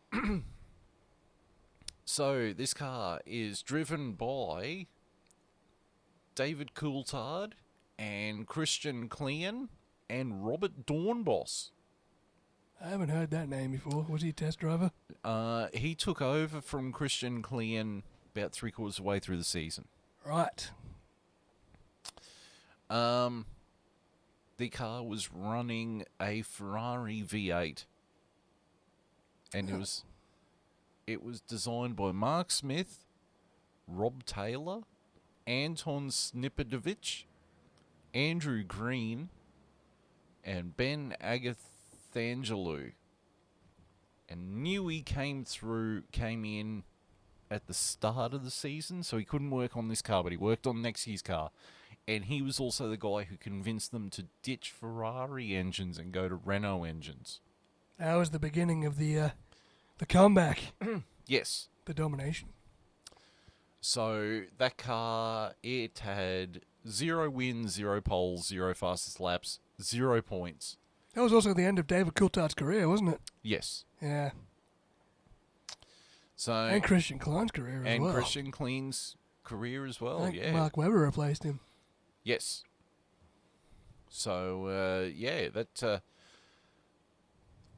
So this car is driven by David Coulthard and Christian Klein and Robert Dornbos. I haven't heard that name before. Was he a test driver? He took over from Christian Klein about 3/4 of the way through the season. Right. The car was running a Ferrari V8, and it was designed by Mark Smith, Rob Taylor, Anton Snipadovich, Andrew Green, and Ben Agathangelou. And Newey came in at the start of the season, so he couldn't work on this car, but he worked on next year's car. And he was also the guy who convinced them to ditch Ferrari engines and go to Renault engines. That was the beginning of the comeback, Yes. the domination. So that car, it had 0 wins, 0 poles, 0 fastest laps, 0 points. That was also the end of David Coulthard's career, wasn't it? Yes. Yeah. So And Christian Klein's career as well. and Christian Klein's career as well. I think Yeah. Mark Webber replaced him. Yes. So yeah, that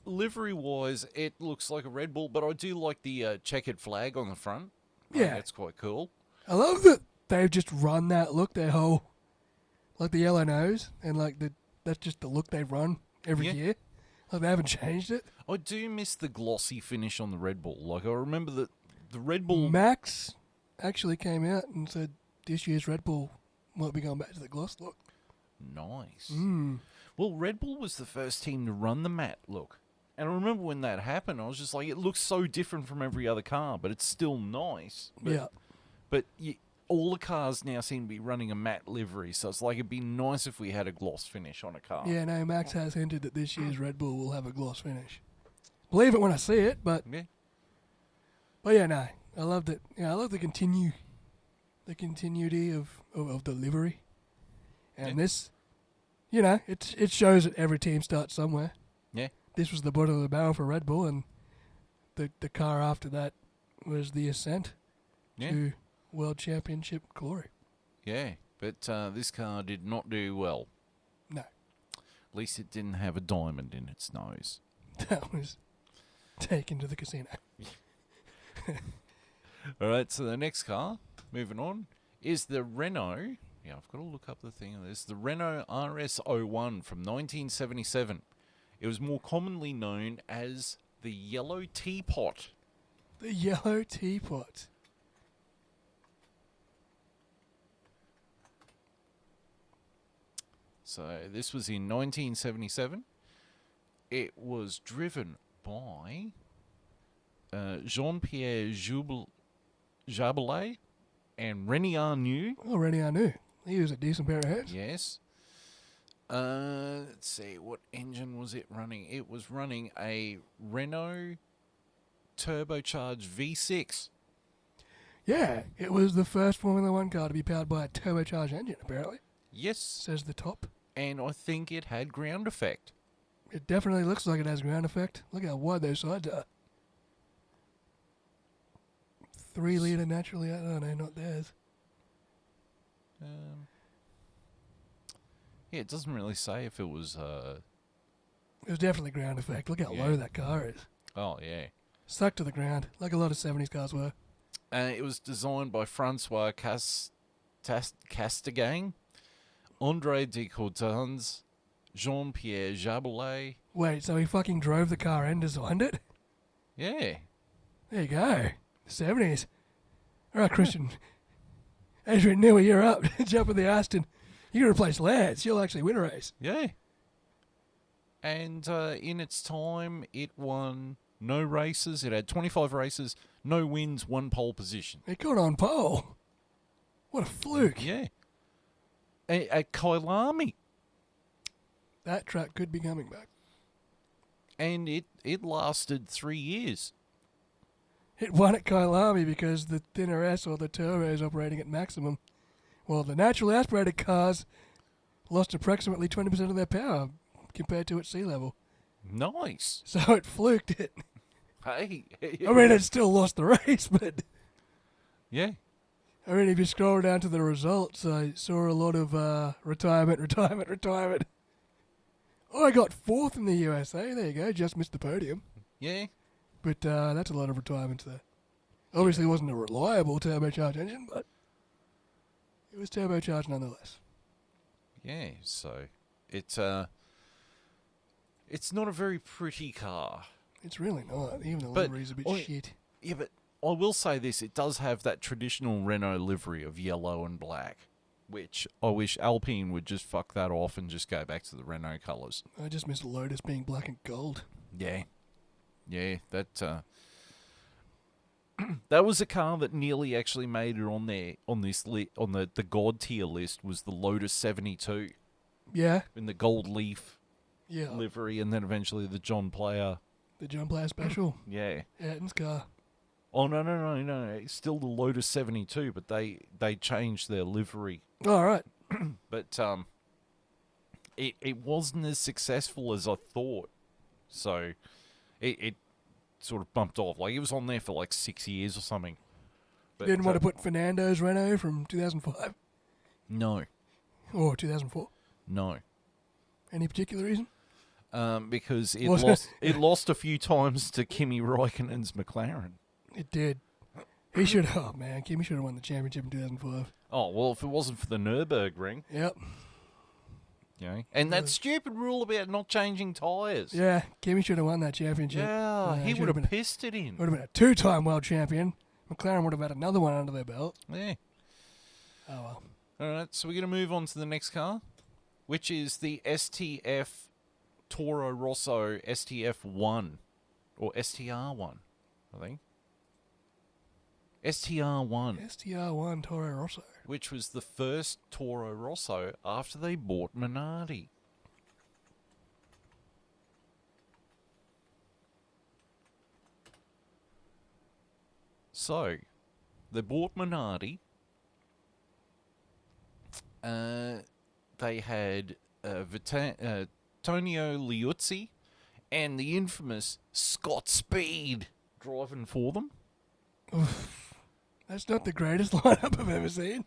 livery-wise, it looks like a Red Bull, but I do like the checkered flag on the front. I think Yeah. that's quite cool. I love that they've just run that look their whole, like the yellow nose, and like that's just the look they run every Yeah. year. Like, they haven't changed it. I do miss the glossy finish on the Red Bull. Like, I remember that the Red Bull... Max actually came out and said this year's Red Bull might be going back to the gloss look. Nice. Mm. Well, Red Bull was the first team to run the matte look. And I remember when that happened, I was just like, it looks so different from every other car, but it's still nice. But all the cars now seem to be running a matte livery, so it's like it'd be nice if we had a gloss finish on a car. Yeah, no, Max has hinted that this year's Red Bull will have a gloss finish. Believe it when I see it, but Yeah. yeah, no, I loved it. Yeah, I love the continuity of the livery, and this, it shows that every team starts somewhere. Yeah. This was the bottom of the barrel for Red Bull, and the car after that was the ascent to World Championship glory. Yeah, but this car did not do well. No. At least it didn't have a diamond in its nose. That was taken to the casino. All right, so the next car, moving on, is the Renault. Yeah, I've got to look up the thing on this. The Renault RS01 from 1977. It was more commonly known as the Yellow Teapot. The Yellow Teapot. So this was in 1977. It was driven by Jean-Pierre Jabelet and René Arnoux. Already I knew. He was a decent pair of hands. Yes. Let's see, what engine was it running? It was running a Renault turbocharged V6. Yeah, it was the first Formula One car to be powered by a turbocharged engine, apparently, Yes. says the top. And I think it had ground effect. It definitely looks like it has ground effect. Look how wide those sides are. 3 litre naturally, I don't know, not theirs. Yeah, it doesn't really say if it was... It was definitely ground effect. Look how Yeah. low that car is. Oh, yeah. Stuck to the ground, like a lot of 70s cars were. It was designed by Francois Castagang, André de Courtins, Jean-Pierre Jabelet. Wait, so he fucking drove the car and designed it? Yeah. There you go. The 70s. All right, Christian. Adrian Newey, you're up. Jump in the Aston. You can replace Lance. You'll actually win a race. Yeah. And in its time, it won no races. It had 25 races, no wins, 1 pole position. It got on pole. What a fluke. Yeah. At Kyalami. That track could be coming back. And it lasted 3 years. It won at Kyalami because the thinner S or the turbo is operating at maximum. Well, the naturally aspirated cars lost approximately 20% of their power compared to at sea level. Nice. So it fluked it. Hey. I mean, it still lost the race, but... Yeah. I mean, if you scroll down to the results, I saw a lot of retirement. Oh, I got 4th in the USA. There you go. Just missed the podium. Yeah. But that's a lot of retirements there. Obviously, it wasn't a reliable turbocharged engine, but it was turbocharged nonetheless. Yeah, so it's not a very pretty car. It's really not. Even the But- livery's a bit oh, shit. Yeah, but I will say this, it does have that traditional Renault livery of yellow and black, which I wish Alpine would just fuck that off and just go back to the Renault colours. I just miss Lotus being black and gold. Yeah. Yeah, that that was a car that nearly actually made it on there on this on the God tier list was the Lotus 72 Yeah, in the gold leaf yeah. livery, and then eventually the John Player. The John Player Special. Yeah. Ayrton's car. Oh no! It's still the Lotus 72, but they changed their livery. All right. But it wasn't as successful as I thought. So it sort of bumped off. Like, it was on there for like 6 years or something. But, Didn't want to put Fernando's Renault from 2005 No. or 2004. No. Any particular reason? Because it Was lost a few times to Kimi Räikkönen's McLaren. It did. He should. Oh man, Kimi should have won the championship in 2005. Oh, well, if it wasn't for the Nürburgring. Yep. You know? And that stupid rule about not changing tyres. Yeah, Kimi should have won that championship. Yeah, he should would have been pissed it in. would have been a two-time world champion. McLaren would have had another one under their belt. Yeah. Oh, well. All right, so we're going to move on to the next car, which is the STF Toro Rosso STF1, or STR1, I think. STR1, STR1 Toro Rosso. which was the first Toro Rosso after they bought Minardi. So, they bought Minardi. They had Tonio Liuzzi and the infamous Scott Speed driving for them. That's not the greatest lineup I've ever seen.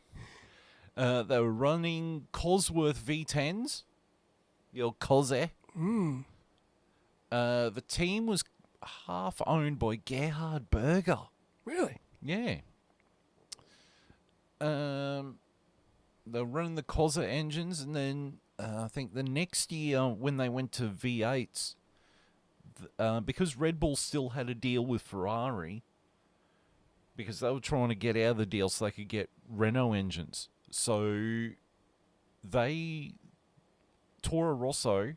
They were running Cosworth V10s, the old Cosé. The team was half owned by Gerhard Berger. Really? Yeah. They were running the Cosa engines, and then I think the next year when they went to V8s, because Red Bull still had a deal with Ferrari, because they were trying to get out of the deal so they could get Renault engines. So Toro Rosso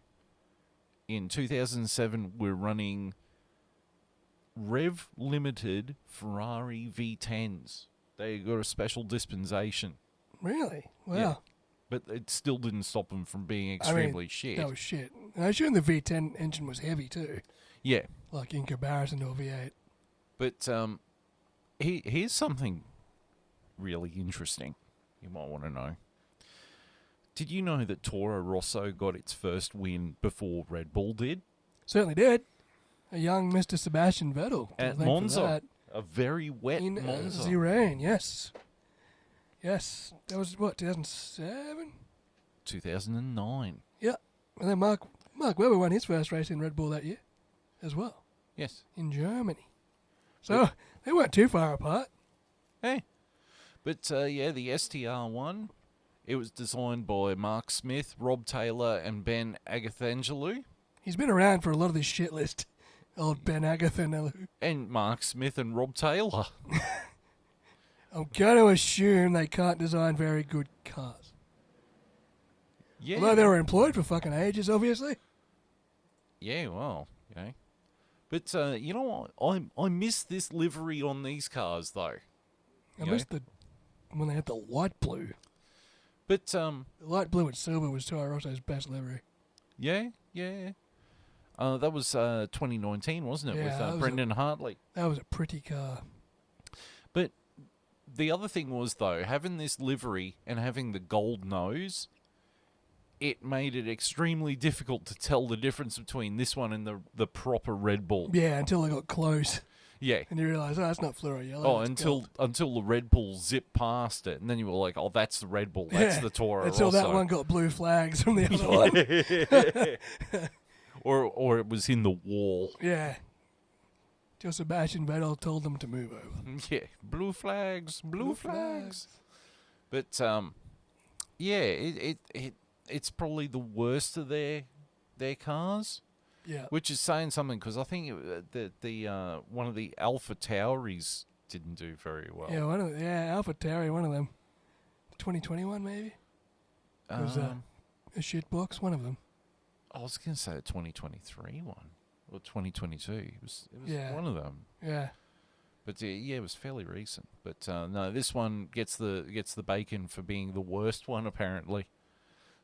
in 2007 were running Rev Limited Ferrari V10s. They got a special dispensation. Really? Wow. Yeah. But it still didn't stop them from being extremely shit. That was shit. And I assume the V10 engine was heavy too, Yeah. like in comparison to a V8. But here's something really interesting you might want to know. Did you know that Toro Rosso got its first win before Red Bull did? Certainly did. A young Mr. Sebastian Vettel. At Monza. A very wet In Monza. the rain, yes. Yes. That was, what, 2007? 2009. Yeah. And then Mark Webber won his first race in Red Bull that year as well, Yes. in Germany. So they weren't too far apart. Hey. But, yeah, the STR1, it was designed by Mark Smith, Rob Taylor, and Ben Agathangelou. He's been around for a lot of this shit list. Old Ben Agathangelou. And Mark Smith and Rob Taylor. I'm going to assume they can't design very good cars. Yeah. Although they were employed for fucking ages, obviously. Yeah, well, you know. But, you know what? I miss this livery on these cars, though. I You missed when they had the light blue. But, The light blue and silver was Toro Rosso's best livery. yeah. That was 2019, wasn't it? Yeah, that With was Brendan Hartley. That was a pretty car. But the other thing was, though, having this livery and having the gold nose, it made it extremely difficult to tell the difference between this one and the proper Red Bull. Yeah, until they got close. Yeah. And you realise, that's not fluoro yellow. Oh, that's until gold. the Red Bull zipped past it, and then you were like, "Oh, that's the Red Bull. That's the Toro Until Rosso." that one got blue flags from the other one. or it was in the wall. Yeah. Till Sebastian Vettel told them to move over. Yeah, blue flags. But yeah, it's probably the worst of their cars. Yeah. Which is saying something, because I think the one of the Alpha Tauris didn't do very well. Yeah, Alpha Tauri, one of them. 2021 maybe? It was a shit box, one of them. I was going to say the 2023 one or 2022. It was Yeah. one of them. Yeah. But yeah, it was fairly recent. But no, this one gets the bacon for being the worst one apparently.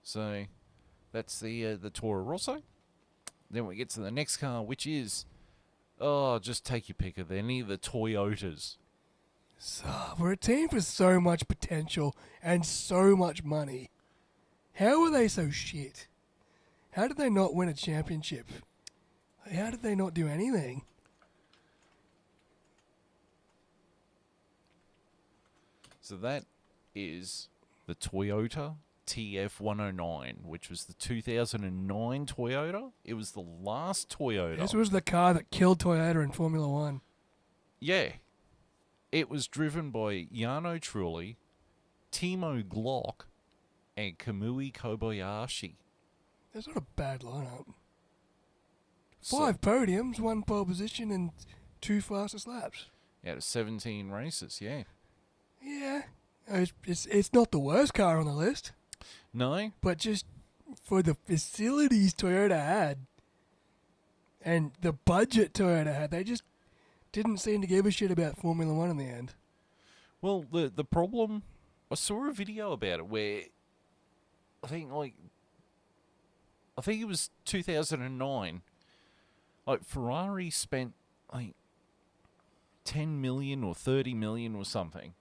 So that's the Toro Rosso. Then we get to the next car, which is, just take your pick of any of the Toyotas. So, for a team with so much potential and so much money, how are they so shit? How did they not win a championship? How did they not do anything? So that is the Toyota TF109, which was the 2009 Toyota. It was the last Toyota. This was the car that killed Toyota in Formula One. Yeah. It was driven by Jarno Trulli, Timo Glock, and Kamui Kobayashi. That's not a bad lineup. So, 5 podiums, 1 pole position, and 2 fastest laps. out of 17 races, yeah. Yeah, it's not the worst car on the list, No? but just for the facilities Toyota had and the budget Toyota had, they just didn't seem to give a shit about Formula One in the end. Well, the problem, I saw a video about it where I think it was 2009. Like Ferrari spent like 10 million or 30 million or something,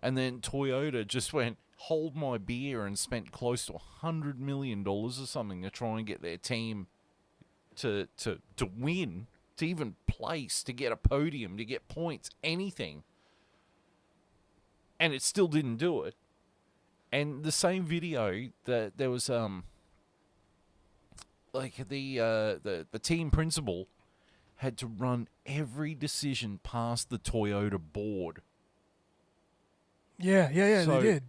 and then Toyota just went hold my beer and spent close to $100 million or something to try and get their team to win, to even place, to get a podium, to get points, anything. And it still didn't do it. And the same video that there was like the team principal had to run every decision past the Toyota board. Yeah, So they did.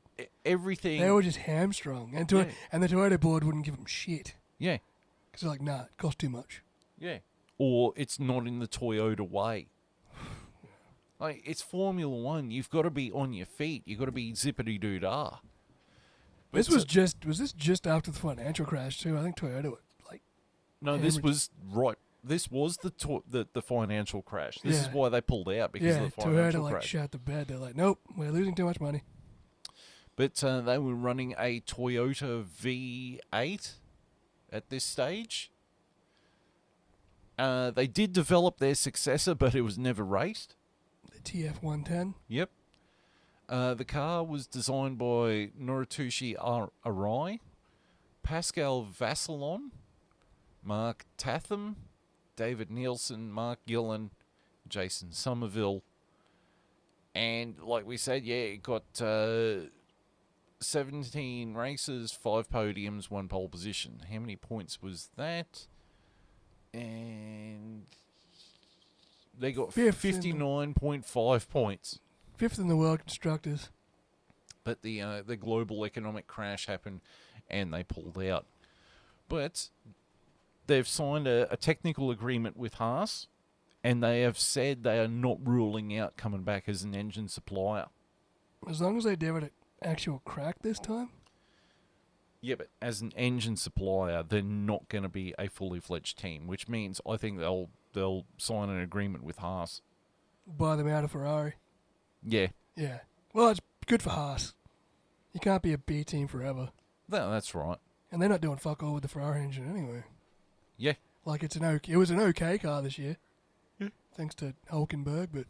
Everything. They were just hamstrung, and Yeah. and the Toyota board wouldn't give them shit Yeah, because they're like, nah, it costs too much. yeah. Or it's not in the Toyota way. Like, it's Formula One. You've got to be on your feet. You've got to be zippity-doo-dah. Was this just after the financial crash too? I think Toyota were like, No, this Hammered. was right. This was the financial crash. This is Yeah. why they pulled out, because yeah, of the financial Toyota like crash. shut the bed. They're like, nope, we're losing too much money. But they were running a Toyota V8 at this stage. They did develop their successor, but it was never raced. The TF110. Yep. The car was designed by Noritoshi Arai, Pascal Vassalon, Mark Tatham, David Nielsen, Mark Gillen, Jason Somerville. And like we said, yeah, it got 17 races, 5 podiums, 1 pole position. How many points was that? And they got Fifth in the- 59.5 points. 5th in the world constructors. But the global economic crash happened, and they pulled out. But they've signed a technical agreement with Haas, and they have said they are not ruling out coming back as an engine supplier. As long as they give it an actual crack this time. Yeah, but as an engine supplier, they're not going to be a fully fledged team, which means I think they'll sign an agreement with Haas. Buy them out of Ferrari. Yeah, Yeah. Well, it's good for Haas. You can't be a B team forever. that's right. And they're not doing fuck all with the Ferrari engine anyway. Yeah, Like, it was an okay car this year. Yeah. Thanks to Hulkenberg, but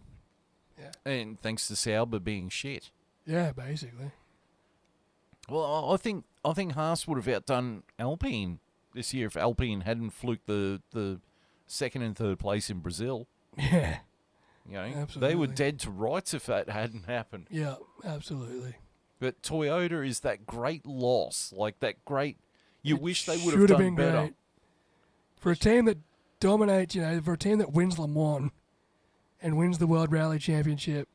and thanks to Sauber being shit. yeah, basically. Well, I think Haas would have outdone Alpine this year if Alpine hadn't fluked the second and third place in Brazil. Yeah. You know, they Absolutely. were dead to rights if that hadn't happened. Yeah, absolutely. But Toyota is that great loss, like that great. You It wish they would have should done been better. great. For a team that dominates, for a team that wins Le Mans and wins the World Rally Championship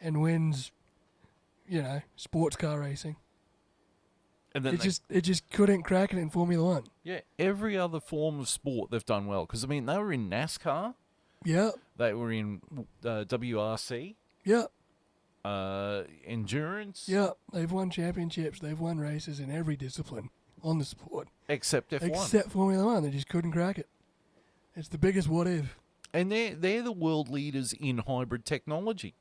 and wins, sports car racing. And then It just couldn't crack it in Formula One. yeah, every other form of sport they've done well. Because I mean, they were in NASCAR, Yeah, they were in WRC, yeah, endurance, yeah. They've won championships. They've won races in every discipline on the sport. except F1. Except Formula One. They just couldn't crack it. It's the biggest what if. And they're the world leaders in hybrid technology.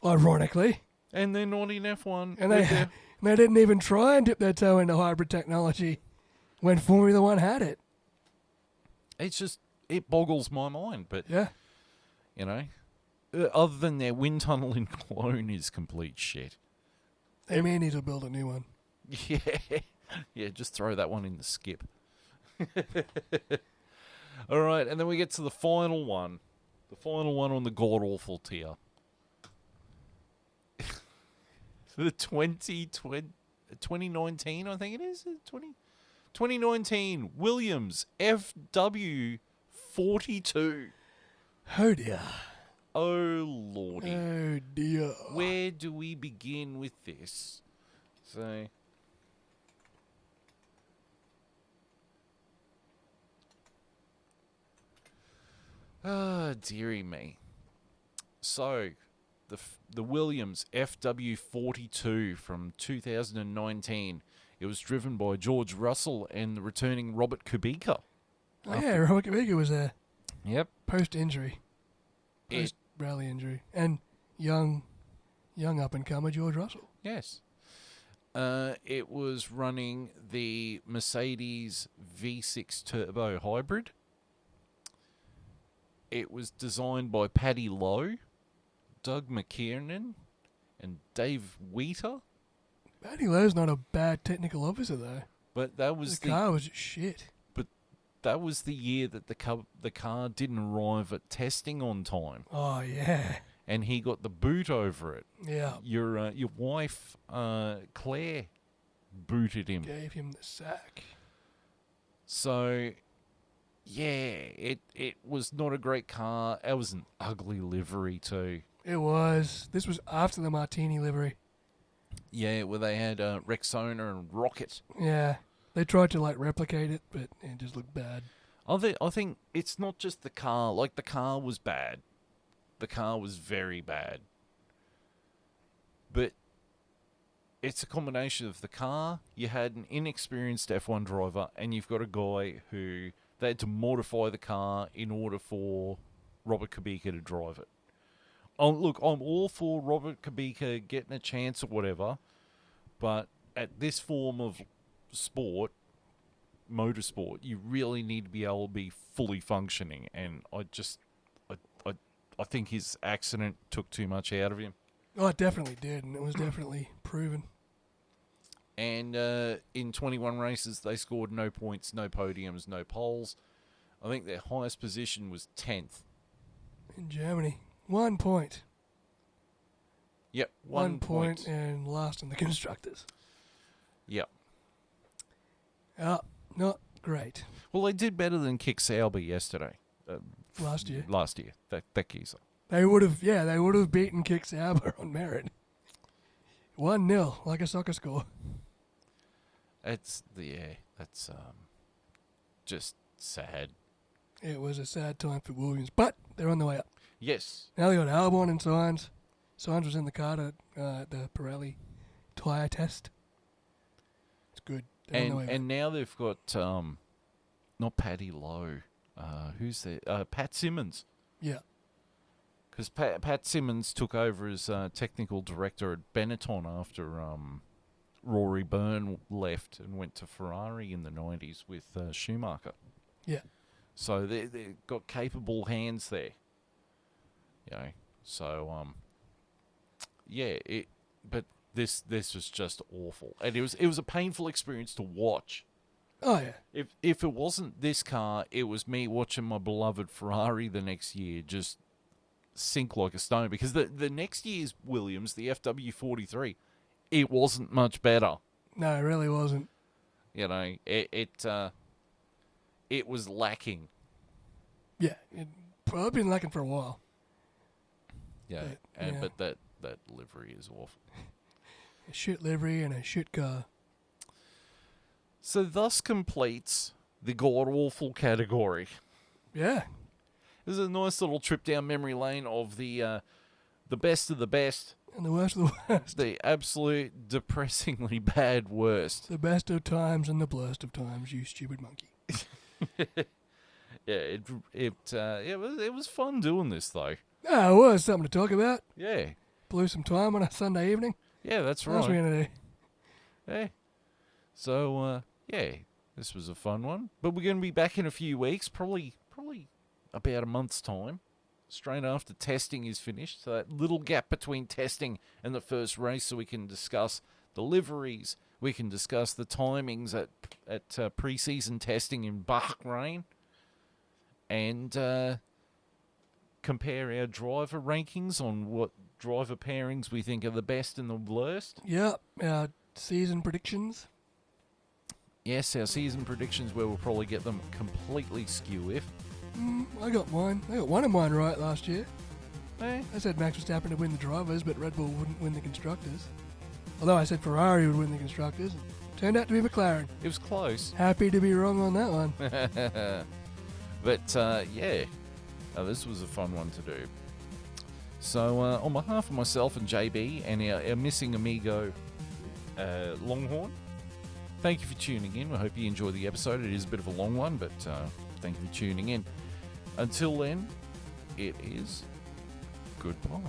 Ironically. And they're not in F1. And with they, their- they didn't even try and dip their toe into hybrid technology when Formula One had it. It's just, it boggles my mind. But, Yeah. other than their wind tunnel in Cologne is complete shit. They may need to build a new one. Yeah. Yeah, just throw that one in the skip. All right, and then we get to the final one. The final one on the god-awful tier. The 2019, I think it is? 2019 Williams FW42. Oh dear. Oh, lordy. Oh dear. Where do we begin with this? So, Ah, dearie me. So, the Williams FW42 from 2019. It was driven by George Russell and the returning Robert Kubica. Oh, yeah, Robert Kubica was there Yep. post-injury, post-rally injury. And young up-and-comer George Russell. Yes. It was running the Mercedes V6 Turbo Hybrid. It was designed by Paddy Lowe, Doug McKiernan, and Dave Wheater. Paddy Lowe's not a bad technical officer, though. But that was The car was just shit. But that was the year that the car didn't arrive at testing on time, Oh, yeah. and he got the boot over it. Yeah. Your wife Claire booted him. Gave him the sack. So yeah, it was not a great car. It was an ugly livery too. It was. This was after the Martini livery. Yeah, where they had Rexona and Rocket. Yeah. They tried to, replicate it, but it just looked bad. I think it's not just the car. Like, the car was bad. The car was very bad. But it's a combination of the car, you had an inexperienced F1 driver, and you've got a guy who they had to modify the car in order for Robert Kubica to drive it. Look, I'm all for Robert Kubica getting a chance or whatever, but at this form of sport, motorsport, you really need to be able to be fully functioning, and I think his accident took too much out of him. Oh, it definitely did, and it was definitely proven. And in 21 races, they scored no points, no podiums, no poles. I think their highest position was 10th. In Germany. 1 point. Yep, 1 point and last in the constructors. Yep. Not great. Well, they did better than Kick Sauber yesterday. Last year. Last year, that geezer. They would have beaten Kick Sauber on merit. 1-0, like a soccer score. That's just sad. It was a sad time for Williams, but they're on the way up. Yes. Now they got Albon and Sainz. Sainz was in the car at the Pirelli tyre test. It's good. They're on the way And now they've got not Paddy Lowe. Who's there? Pat Simmons. Yeah. Because Pat Simmons took over as technical director at Benetton after Rory Byrne left and went to Ferrari in the 90s with Schumacher. Yeah. So they've got capable hands there. You know, so but this was just awful, and it was a painful experience to watch. Oh yeah. If it wasn't this car, it was me watching my beloved Ferrari the next year just sink like a stone, because the next year's Williams, the FW43, it wasn't much better. No, it really wasn't. You know, it was lacking. Yeah, it's been lacking for a while. Yeah, but that livery is awful. A shit livery and a shit car. So thus completes the god-awful category. Yeah. This is a nice little trip down memory lane of the best of the best. And the worst of the worst. The absolute depressingly bad worst. The best of times and the blurst of times, you stupid monkey. Yeah, it was fun doing this, though. Oh, it was something to talk about. Yeah. Blew some time on a Sunday evening. Yeah, that's What else are we right. going to do? Yeah. So, yeah, this was a fun one. But we're going to be back in a few weeks, probably about a month's time, straight after testing is finished. So that little gap between testing and the first race, so we can discuss the liveries, we can discuss the timings at pre-season testing in Bahrain, and compare our driver rankings on what driver pairings we think are the best and the worst. Yep, our season predictions. Yes, our season predictions, where we'll probably get them completely skew-if. I got mine. I got one of mine right last year. Eh? I said Max Verstappen would win the drivers, but Red Bull wouldn't win the constructors. Although I said Ferrari would win the constructors. Turned out to be McLaren. It was close. Happy to be wrong on that one. But, yeah. This was a fun one to do. So, on behalf of myself and JB and our missing amigo, Longhorn, thank you for tuning in. I hope you enjoyed the episode. It is a bit of a long one, but thank you for tuning in. Until then, it is goodbye.